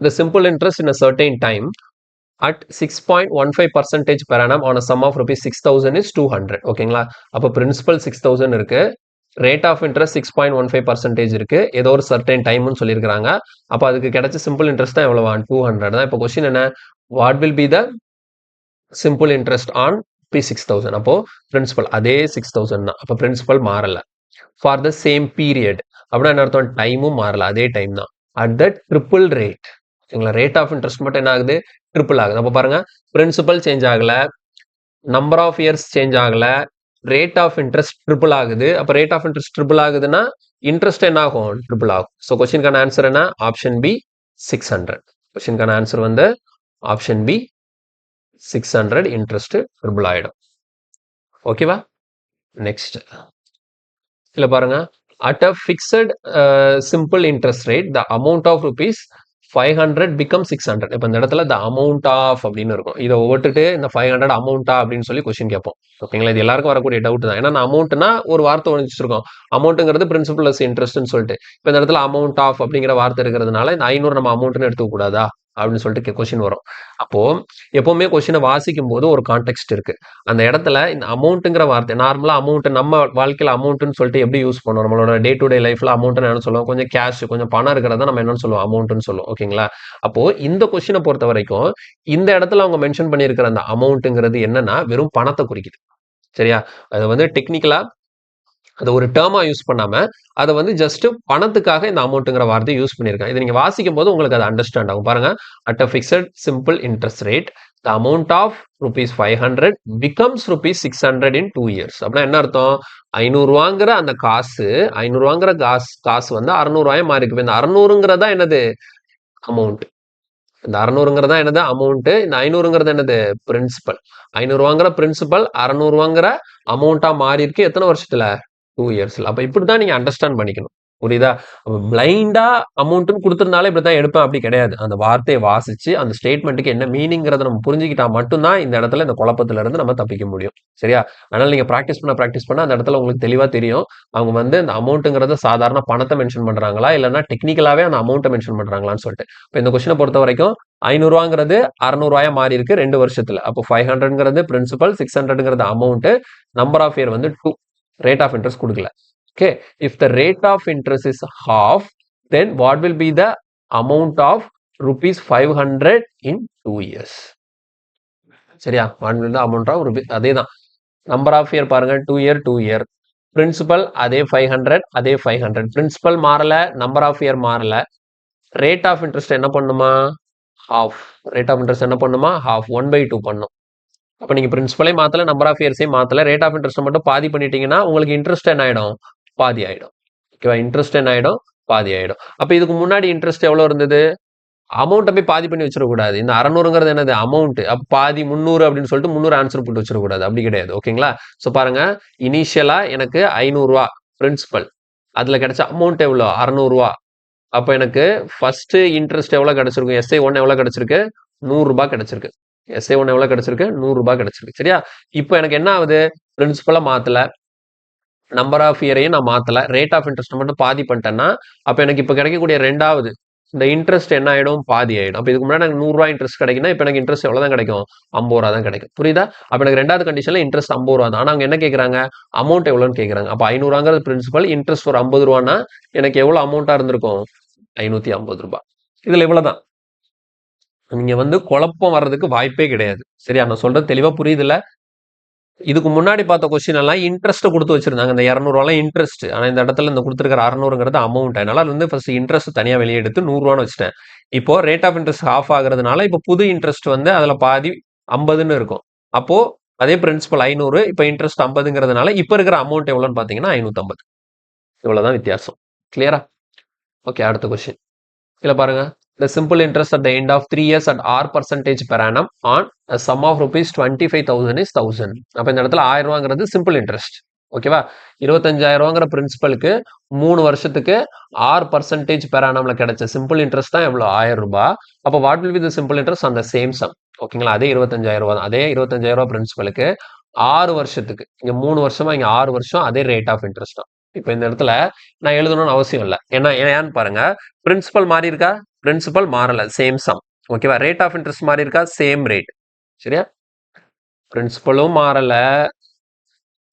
The simple interest in a certain time at 6.15% per annum on a sum of rupees 6,000 is 200. ஓகேங்களா? அப்ப பிரின்சிபல் 6,000 இருக்கு, ரேட் ஆஃப் இன்ட்ரெஸ்ட் 6.15% இருக்கு, ஏதோ ஒரு சர்டைன் டைம்னு சொல்லியிருக்காங்க. அப்ப அதுக்கு கிடைச்ச சிம்பிள் இன்ட்ரெஸ்ட் தான் எவ்வளவு? 200 தான். இப்போ கொஸ்டின் என்ன? What will be the simple interest on B 6,000? அப்போ பிரின்சிபல் அதே 6,000 தான். அப்ப பிரின்சிபல் மாறல. ஃபார் த சேம் பீரியட் அப்படின்னா என்ன அர்த்தம்? டைமும் மாறல, அதே டைம் தான். At the triple rate. ஓகேங்களா? ரேட் ஆஃப் இன்ட்ரெஸ்ட் மட்டும் என்ன ஆகுது? ட்ரிபிள் ஆகுது. அப்ப பாருங்க, பிரின்சிபல் சேஞ்ச் ஆகல, நம்பர் ஆஃப் இயர்ஸ் சேஞ்ச் ஆகல, ரேட் ஆஃப் இன்ட்ரெஸ்ட் ட்ரிபிள் ஆகுது. அப்ப ரேட் ஆஃப் இன்ட்ரெஸ்ட் ட்ரிபிள் ஆகுதுன்னா இன்ட்ரெஸ்ட் என்ன ஆகும்? ட்ரிபிள் ஆகும். ஸோ கொஸ்டினுக்கான ஆன்சர் என்ன? Option B 600. கொஸ்டினுக்கான ஆன்சர் வந்து ஆப்ஷன் பி 600. இன்ட்ரெஸ்ட் ட்ரிபிள் ஆயிடும். ஓகேவா? நெக்ஸ்ட் இல்ல பாருங்க, at a fixed simple interest rate the amount of rupees 500 becomes 600. இப்ப இந்த இடத்துல the amount of அப்படின்னு இருக்கும். இதை விட்டுட்டு இந்த 500 அமௌண்டா அப்படின்னு சொல்லி கொஸ்டின் கேட்போம். ஓகேங்களா? இது எல்லாருக்கும் வரக்கூடிய டவுட் தான். ஏன்னா நான் அமௌண்ட்னா ஒரு வார்த்தை ஒழிச்சிருக்கோம். அமௌண்ட்ங்கிறது பிரின்சிபல் பிளஸ் இன்ட்ரெஸ்ட்னு சொல்லிட்டு, இப்ப இந்த இடத்துல அமௌண்ட் ஆஃப் அப்படிங்கிற வார்த்தை இருக்கிறதுனால இந்த 500 நம்ம அமௌண்ட்னு எடுத்துக்க கூடாதா அப்படின்னு சொல்லிட்டு கொஸ்டின் வரும். அப்போ எப்பவுமே கொஸ்டினை வாசிக்கும் போது ஒரு கான்டெக்ட் இருக்கு. அந்த இடத்துல இந்த அமௌண்ட்ங்கிற வார்த்தை நார்மலா அமௌண்ட் நம்ம வாழ்க்கையில அமௌண்ட்னு சொல்லிட்டு எப்படி யூஸ் பண்ணுவோம்? நம்மளோட டே டு டே லைஃப்ல அமௌண்ட் என்ன சொல்லுவோம்? கொஞ்சம் கேஷ், கொஞ்சம் பணம் இருக்கிறத நம்ம என்னன்னு சொல்லுவோம்? அமௌண்ட்னு சொல்லுவோம். ஓகேங்களா? அப்போ இந்த கொஸ்டினை பொறுத்த வரைக்கும் இந்த இடத்துல அவங்க மென்ஷன் பண்ணியிருக்கிற அந்த அமௌண்ட்ங்கிறது என்னன்னா வெறும் பணத்தை குறிக்குது. சரியா? அது வந்து டெக்னிக்கலா அதை ஒரு டேர்மா யூஸ் பண்ணாம அதை வந்து ஜஸ்ட் பணத்துக்காக இந்த அமௌண்ட்ங்கிற வார்த்தையை யூஸ் பண்ணியிருக்காங்க. இதை நீங்க வாசிக்கும் போது உங்களுக்கு அது அண்டர்ஸ்டாண்ட் ஆகும். பாருங்க, at a fixed simple interest rate the amount of rupees 500 becomes rupees 600 in 2 years. அப்படின்னா என்ன அர்த்தம்? 500 ரூபாங்கிற அந்த காசு, 500 ரூபாங்கிற காசு வந்து 600 ரூபாய் மாறி இருக்கு. இந்த 600ங்கிறதா என்னது? அமௌண்ட். இந்த 600ங்கிறதா என்னது? அமௌண்ட். இந்த 500ங்கிறது என்னது? பிரின்சிபல். 500 ரூபாங்கிற பிரின்சிபல் 600 ரூபாங்கிற அமௌண்டா மாறி இருக்கு. எத்தனை வருஷத்துல? 2 இயர்ஸ்ல. அப்ப இப்படிதான் நீங்க அண்டர்ஸ்டாண்ட் பண்ணிக்கணும். புரியுதா? பிளைண்டா அமௌண்ட்னு கொடுத்திருந்தாலே இப்படிதான் எடுப்பேன் அப்படி கிடையாது. அந்த வார்த்தையை வாசிச்சு அந்த ஸ்டேட்மெண்ட்டுக்கு என்ன மீனிங்கிறத நம்ம புரிஞ்சுக்கிட்டா மட்டும்தான் இந்த இடத்துல இந்த குழப்பத்துல இருந்து நம்ம தப்பிக்க முடியும். சரியா? அதனால நீங்க பிராக்டிஸ் பண்ண அந்த இடத்துல உங்களுக்கு தெளிவா தெரியும். அவங்க வந்து இந்த அமௌண்ட்ங்கிறத சாதாரண பணத்தை மென்ஷன் பண்றாங்களா இல்லைன்னா டெக்னிக்கலாவே அந்த அமௌண்ட்டை மென்ஷன் பண்றாங்களான்னு சொல்லிட்டு. இப்ப இந்த கொஸ்டினை பொறுத்த வரைக்கும் 500 600 மாறி இருக்கு 2 வருஷத்துல. அப்போ 500ங்கிறது பிரின்சிபல், 600ங்கிறது அமௌண்ட், நம்பர் ஆஃப் இயர் வந்து 2. ரேட் ஆஃப் இன்ட்ரெஸ்ட் கொடுக்கல. Okay, if the rate of interest is half, then what will be the amount of rupees 500 in 2 years? சரியா? what will be the amount of rupees? அதேதான். Number of year பாருங்க 2 year 2 year. Principal அதே 500 அதே 500. Principal மாறல, number of year மாறல. Rate of interest என்ன பண்ணுமா? half. Rate of interest என்ன பண்ணுமா? half, 1/2 பண்ணும். அப்ப நீங்க பிரின்சிபலே மாத்தல, நம்பர் ஆஃப் இயர்ஸையும் மாத்தல, ரேட் ஆஃப் இன்ட்ரெஸ்ட் மட்டும் பாதி பண்ணிட்டீங்கன்னா உங்களுக்கு இன்ட்ரெஸ்ட் என்ன ஆயிடும்? பாதி ஆயிடும். ஓகேவா? இன்ட்ரெஸ்ட் என்ன ஆயிடும்? பாதி ஆயிடும். அப்ப இதுக்கு முன்னாடி இன்ட்ரெஸ்ட் எவ்வளவு இருந்தது? அமௌண்ட்டை போய் பாதி பண்ணி வச்சிடக்கூடாது. இந்த 600ங்கிறது என்னது? அமௌண்ட். அப்ப பாதி 300 அப்படின்னு சொல்லிட்டு 300 ஆன்சர் போட்டு வச்சிடக்கூடாது. அப்படி கிடையாது. ஓகேங்களா? ஸோ பாருங்க, இனிஷியலா எனக்கு 500 பிரின்சிபல், அதுல கிடைச்ச அமௌண்ட் எவ்வளோ? 600. அப்ப எனக்கு ஃபர்ஸ்ட் இன்ட்ரெஸ்ட் எவ்வளவு கிடைச்சிருக்கும்? SI1 எவ்வளவு கிடைச்சிருக்கு? 100 கிடைச்சிருக்கு. SI1 எவ்வளவு கிடைச்சிருக்கு? 100 கிடைச்சிருக்கு. சரியா? இப்போ எனக்கு என்ன ஆகுது? பிரின்சிபலா மாத்தல, நம்பர் ஆஃப் இயரையும் நான் மாத்தல, ரேட் ஆஃப் இன்ட்ரெஸ்ட் மட்டும் பாதி பண்ணிட்டேன்னா, அப்ப எனக்கு இப்ப கிடைக்கக்கூடிய ரெண்டாவது இந்த இன்ட்ரெஸ்ட் என்ன ஆயிடும்? பாதி ஆயிடும். அப்ப இதுக்கு முன்னாடி எனக்கு 100 இன்ட்ரெஸ்ட் கிடைக்குன்னா, இப்ப எனக்கு இன்ட்ரெஸ்ட் எவ்வளவு தான் கிடைக்கும்? 50 தான் கிடைக்கும். புரியுதா? அப்ப எனக்கு ரெண்டாவது கண்டிஷன்ல இன்ட்ரெஸ்ட் 50 தான். ஆனா அவங்க என்ன கேக்குறாங்க? அமௌண்ட் எவ்வளவுன்னு கேக்குறாங்க. அப்ப 500ங்கிறது பிரின்சிபல், இன்ட்ரெஸ்ட் ஒரு 50 எனக்கு எவ்வளவு அமௌண்டா இருந்திருக்கும்? 550. இதுல இவ்வளவுதான். நீங்க வந்து குழப்பம் வர்றதுக்கு வாய்ப்பே கிடையாது. சரியா? நான் சொல்றது தெளிவா புரியுதுல்ல? இதுக்கு முன்னாடி பார்த்த கொஸ்டின் எல்லாம் இன்ட்ரெஸ்ட் கொடுத்து வச்சிருந்தாங்க. இந்த 200 இன்ட்ரெஸ்ட். ஆனா இந்த இடத்துல இந்த கொடுத்துருக்கிற 600ங்கிறது அமௌண்ட். அதனால அது வந்து ஃபர்ஸ்ட் இன்ட்ரெஸ்ட் தனியா வெளியே எடுத்து 100 வச்சுட்டேன். இப்போ ரேட் ஆஃப் இன்ட்ரெஸ்ட் ஆஃப் ஆகுறதுனால இப்போ புது இன்ட்ரெஸ்ட் வந்து அதுல பாதி 50ன்னு இருக்கும். அப்போ அதே பிரின்சிபல் 500, இப்போ இன்ட்ரெஸ்ட் 50ங்கிறதுனால இப்போ இருக்கிற அமௌண்ட் எவ்வளோன்னு பாத்தீங்கன்னா 550. இவ்வளவுதான் வித்தியாசம். கிளியரா? ஓகே, அடுத்த கொஸ்டின். இதுல பாருங்க, the simple interest at the end of 3 years at R% per annum on a sum of rupees 25,000 is 1000. அப்ப இந்த இடத்துல 1000 சிம்பிள் இன்ட்ரெஸ்ட். ஓகேவா? 25,000 பிரின்சிபலுக்கு 3 வருஷத்துக்கு R% per annumல கிடைச்ச சிம்பிள் இன்ட்ரெஸ்ட் தான் எவ்வளவு? 1000. அப்ப what will be the simple interest on the same sum? ஓகேங்களா? அதே 25,000 தான். அதே 25,000 பிரின்சிபலுக்கு 6 வருஷத்துக்கு, இங்க 3 வருஷமா, இங்க 6 வருஷம், அதே ரேட் ஆஃப் இன்ட்ரெஸ்ட் தான். இப்ப இந்த இடத்துல நான் எழுதணும்னு அவசியம் இல்லை. ஏன்னு பாருங்க, பிரின்சிபல் மாறி இருக்கா? பிரின்சிபல் மாறல, சேம் சம். ஓகேவா? ரேட் ஆஃப் இன்ட்ரெஸ்ட் மாறி இருக்கா? Same rate. சரியா? பிரின்சிபலும் மாறல,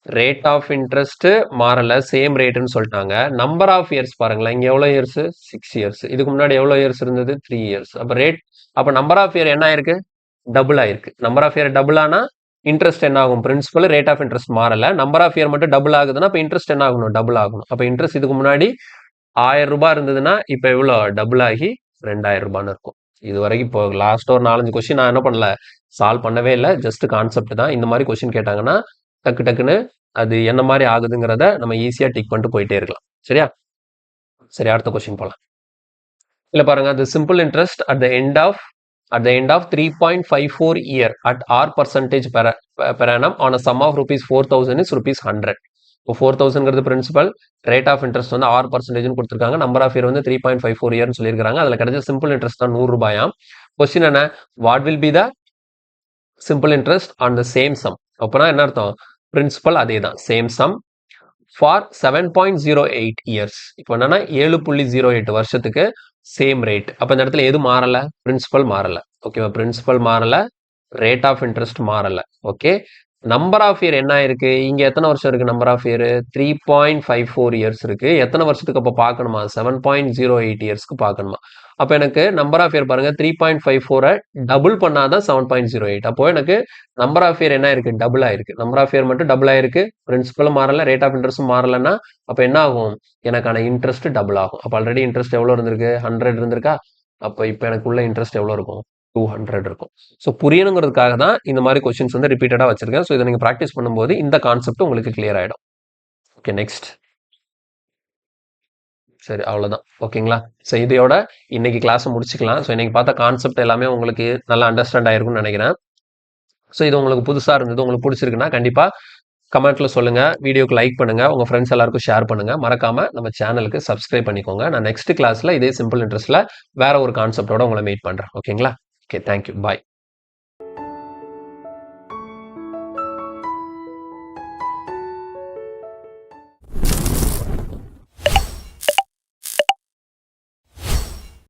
ரேட் ஆஃப் இன்ட்ரெஸ்ட் மாறல, சேம் ரேட்னு சொல்லிட்டாங்க. நம்பர் ஆஃப் இயர்ஸ் பாருங்களேன், இங்க எவ்வளவு இயர்ஸ்? 6 இயர்ஸ். இதுக்கு முன்னாடி எவ்வளவு இயர்ஸ் இருந்தது? 3 இயர்ஸ். அப்ப நம்பர் ஆஃப் இயர் என்ன ஆயிருக்கு? டபுள் ஆயிருக்கு. நம்பர் ஆஃப் இயர் டபுள் ஆனா இன்ட்ரெஸ்ட் என்ன ஆகும்? பிரின்சிபல், ரேட் ஆஃப் இன்ட்ரெஸ்ட் மாறல, நம்பர் ஆஃப் இயர் மட்டும் டபுள் ஆகுதுன்னா அப்ப இன்ட்ரெஸ்ட் என்ன ஆகணும்? டபுள் ஆகணும். அப்ப இன்ட்ரெஸ்ட் இதுக்கு முன்னாடி 1000 இருந்ததுன்னா இப்ப எவ்வளவு? டபுள் ஆகி 2000 இருக்கும். இது வரைக்கும் இப்போ லாஸ்ட் ஒரு 4-5 கொஸ்டின் நான் என்ன பண்ணல, சால்வ் பண்ணவே இல்லை. ஜஸ்ட் கான்செப்ட் தான். இந்த மாதிரி கொஸ்டின் கேட்டாங்கன்னா டக்கு டக்குன்னு அது என்ன மாதிரி ஆகுதுங்கிறத நம்ம ஈஸியா டிக் பண்ணிட்டு போயிட்டே இருக்கலாம். சரியா? சரி, அடுத்த கொஸ்டின் போலாம். இல்ல பாருங்க, the simple interest at the end of 3.54 year at R% per annum on a sum of rupees 4,000 is rupees 100. இப்போ 4,000ங்கிறது பிரின்சிபல், ரேட் ஆஃப் இன்ட்ரெஸ்ட் வந்து 6%ன்னு கொடுத்துருக்காங்க. நம்பர் ஆஃப் இயர் வந்து 3.54 இயர்னு சொல்லியிருக்காங்க. அதுல கிடைச்ச சிம்பிள் இன்ட்ரெஸ்ட் தான் 100 ரூபாயாம். கொஸ்டின் என்ன? What will be the simple interest on the same sum? அப்பனா என்ன அர்த்தம்? பிரின்சிபல் அதே தான், சேம் சம், ஃபார் 7.08 இயர்ஸ். இப்போ என்னன்னா 7.08 வருஷத்துக்கு சேம் ரேட். அப்ப இந்த இடத்துல எது மாறல? பிரின்சிபல் மாறல. ஓகேவா? பிரின்சிபல் மாறல, ரேட் ஆஃப் இன்ட்ரெஸ்ட் மாறல. ஓகே, நம்பர் ஆஃப் இயர் என்ன இருக்கு? இங்க எத்தனை வருஷம் இருக்கு? நம்பர் ஆஃப் இயர் 3.54 இயர்ஸ் இருக்கு. எத்தனை வருஷத்துக்கு அப்ப பார்க்கணுமா? 7.08 இயர்ஸ்க்கு பார்க்கணுமா? அப்ப எனக்கு நம்பர் ஆஃப் இயர் பாருங்க, 3.54 டபுள் பண்ணாதான் 7.08. அப்போ எனக்கு நம்பர் ஆஃப் இயர் என்ன இருக்கு? டபுள் ஆயிருக்கு. நம்பர் ஆஃப் இயர் மட்டும் டபுள் ஆயிருக்கு, பிரின்சிபலும் மாறல, ரேட் ஆஃப் இன்ட்ரெஸ்டும் மாறலன்னா அப்ப என்ன ஆகும்? எனக்கான இன்ட்ரெஸ்ட் டபுள் ஆகும். அப்ப ஆல்ரெடி இன்ட்ரெஸ்ட் எவ்வளவு இருந்திருக்கு? 100 இருந்திருக்கா? அப்ப இப்ப எனக்கு உள்ள இன்ட்ரெஸ்ட் எவ்வளவு இருக்கும்? 200 இருக்கும். ஸோ புரியணுங்கிறதுக்காக தான் இந்த மாதிரி கொஸ்டின்ஸ் வந்து ரிப்பீட்டடா வச்சிருக்கேன். ஸோ இதை நீங்க ப்ராக்டிஸ் பண்ணும்போது இந்த கான்செப்ட் உங்களுக்கு கிளியர் ஆயிடும். Okay, next. சரி, அவ்வளவுதான். ஓகேங்களா? ஸோ இதையோட இன்னைக்கு கிளாஸ் முடிச்சுக்கலாம். ஸோ இன்னைக்கு பார்த்த கான்செப்ட் எல்லாமே உங்களுக்கு நல்லா அண்டர்ஸ்டாண்ட் ஆயிருக்கும்னு நினைக்கிறேன். ஸோ இது உங்களுக்கு புதுசா இருந்தது, உங்களுக்கு பிடிச்சிருக்குன்னா கண்டிப்பா கமெண்ட்ல சொல்லுங்க, வீடியோக்கு லைக் பண்ணுங்க, உங்க ஃப்ரெண்ட்ஸ் எல்லாருக்கும் ஷேர் பண்ணுங்க, மறக்காம நம்ம சேனலுக்கு சப்ஸ்கிரைப் பண்ணிக்கோங்க. நான் நெக்ஸ்ட் கிளாஸ்ல இதே சிம்பிள் இன்ட்ரெஸ்ட்ல வேற ஒரு கான்செப்டோட உங்களை மீட் பண்றேன். ஓகேங்களா? ஓகே, தேங்க்யூ, பாய்.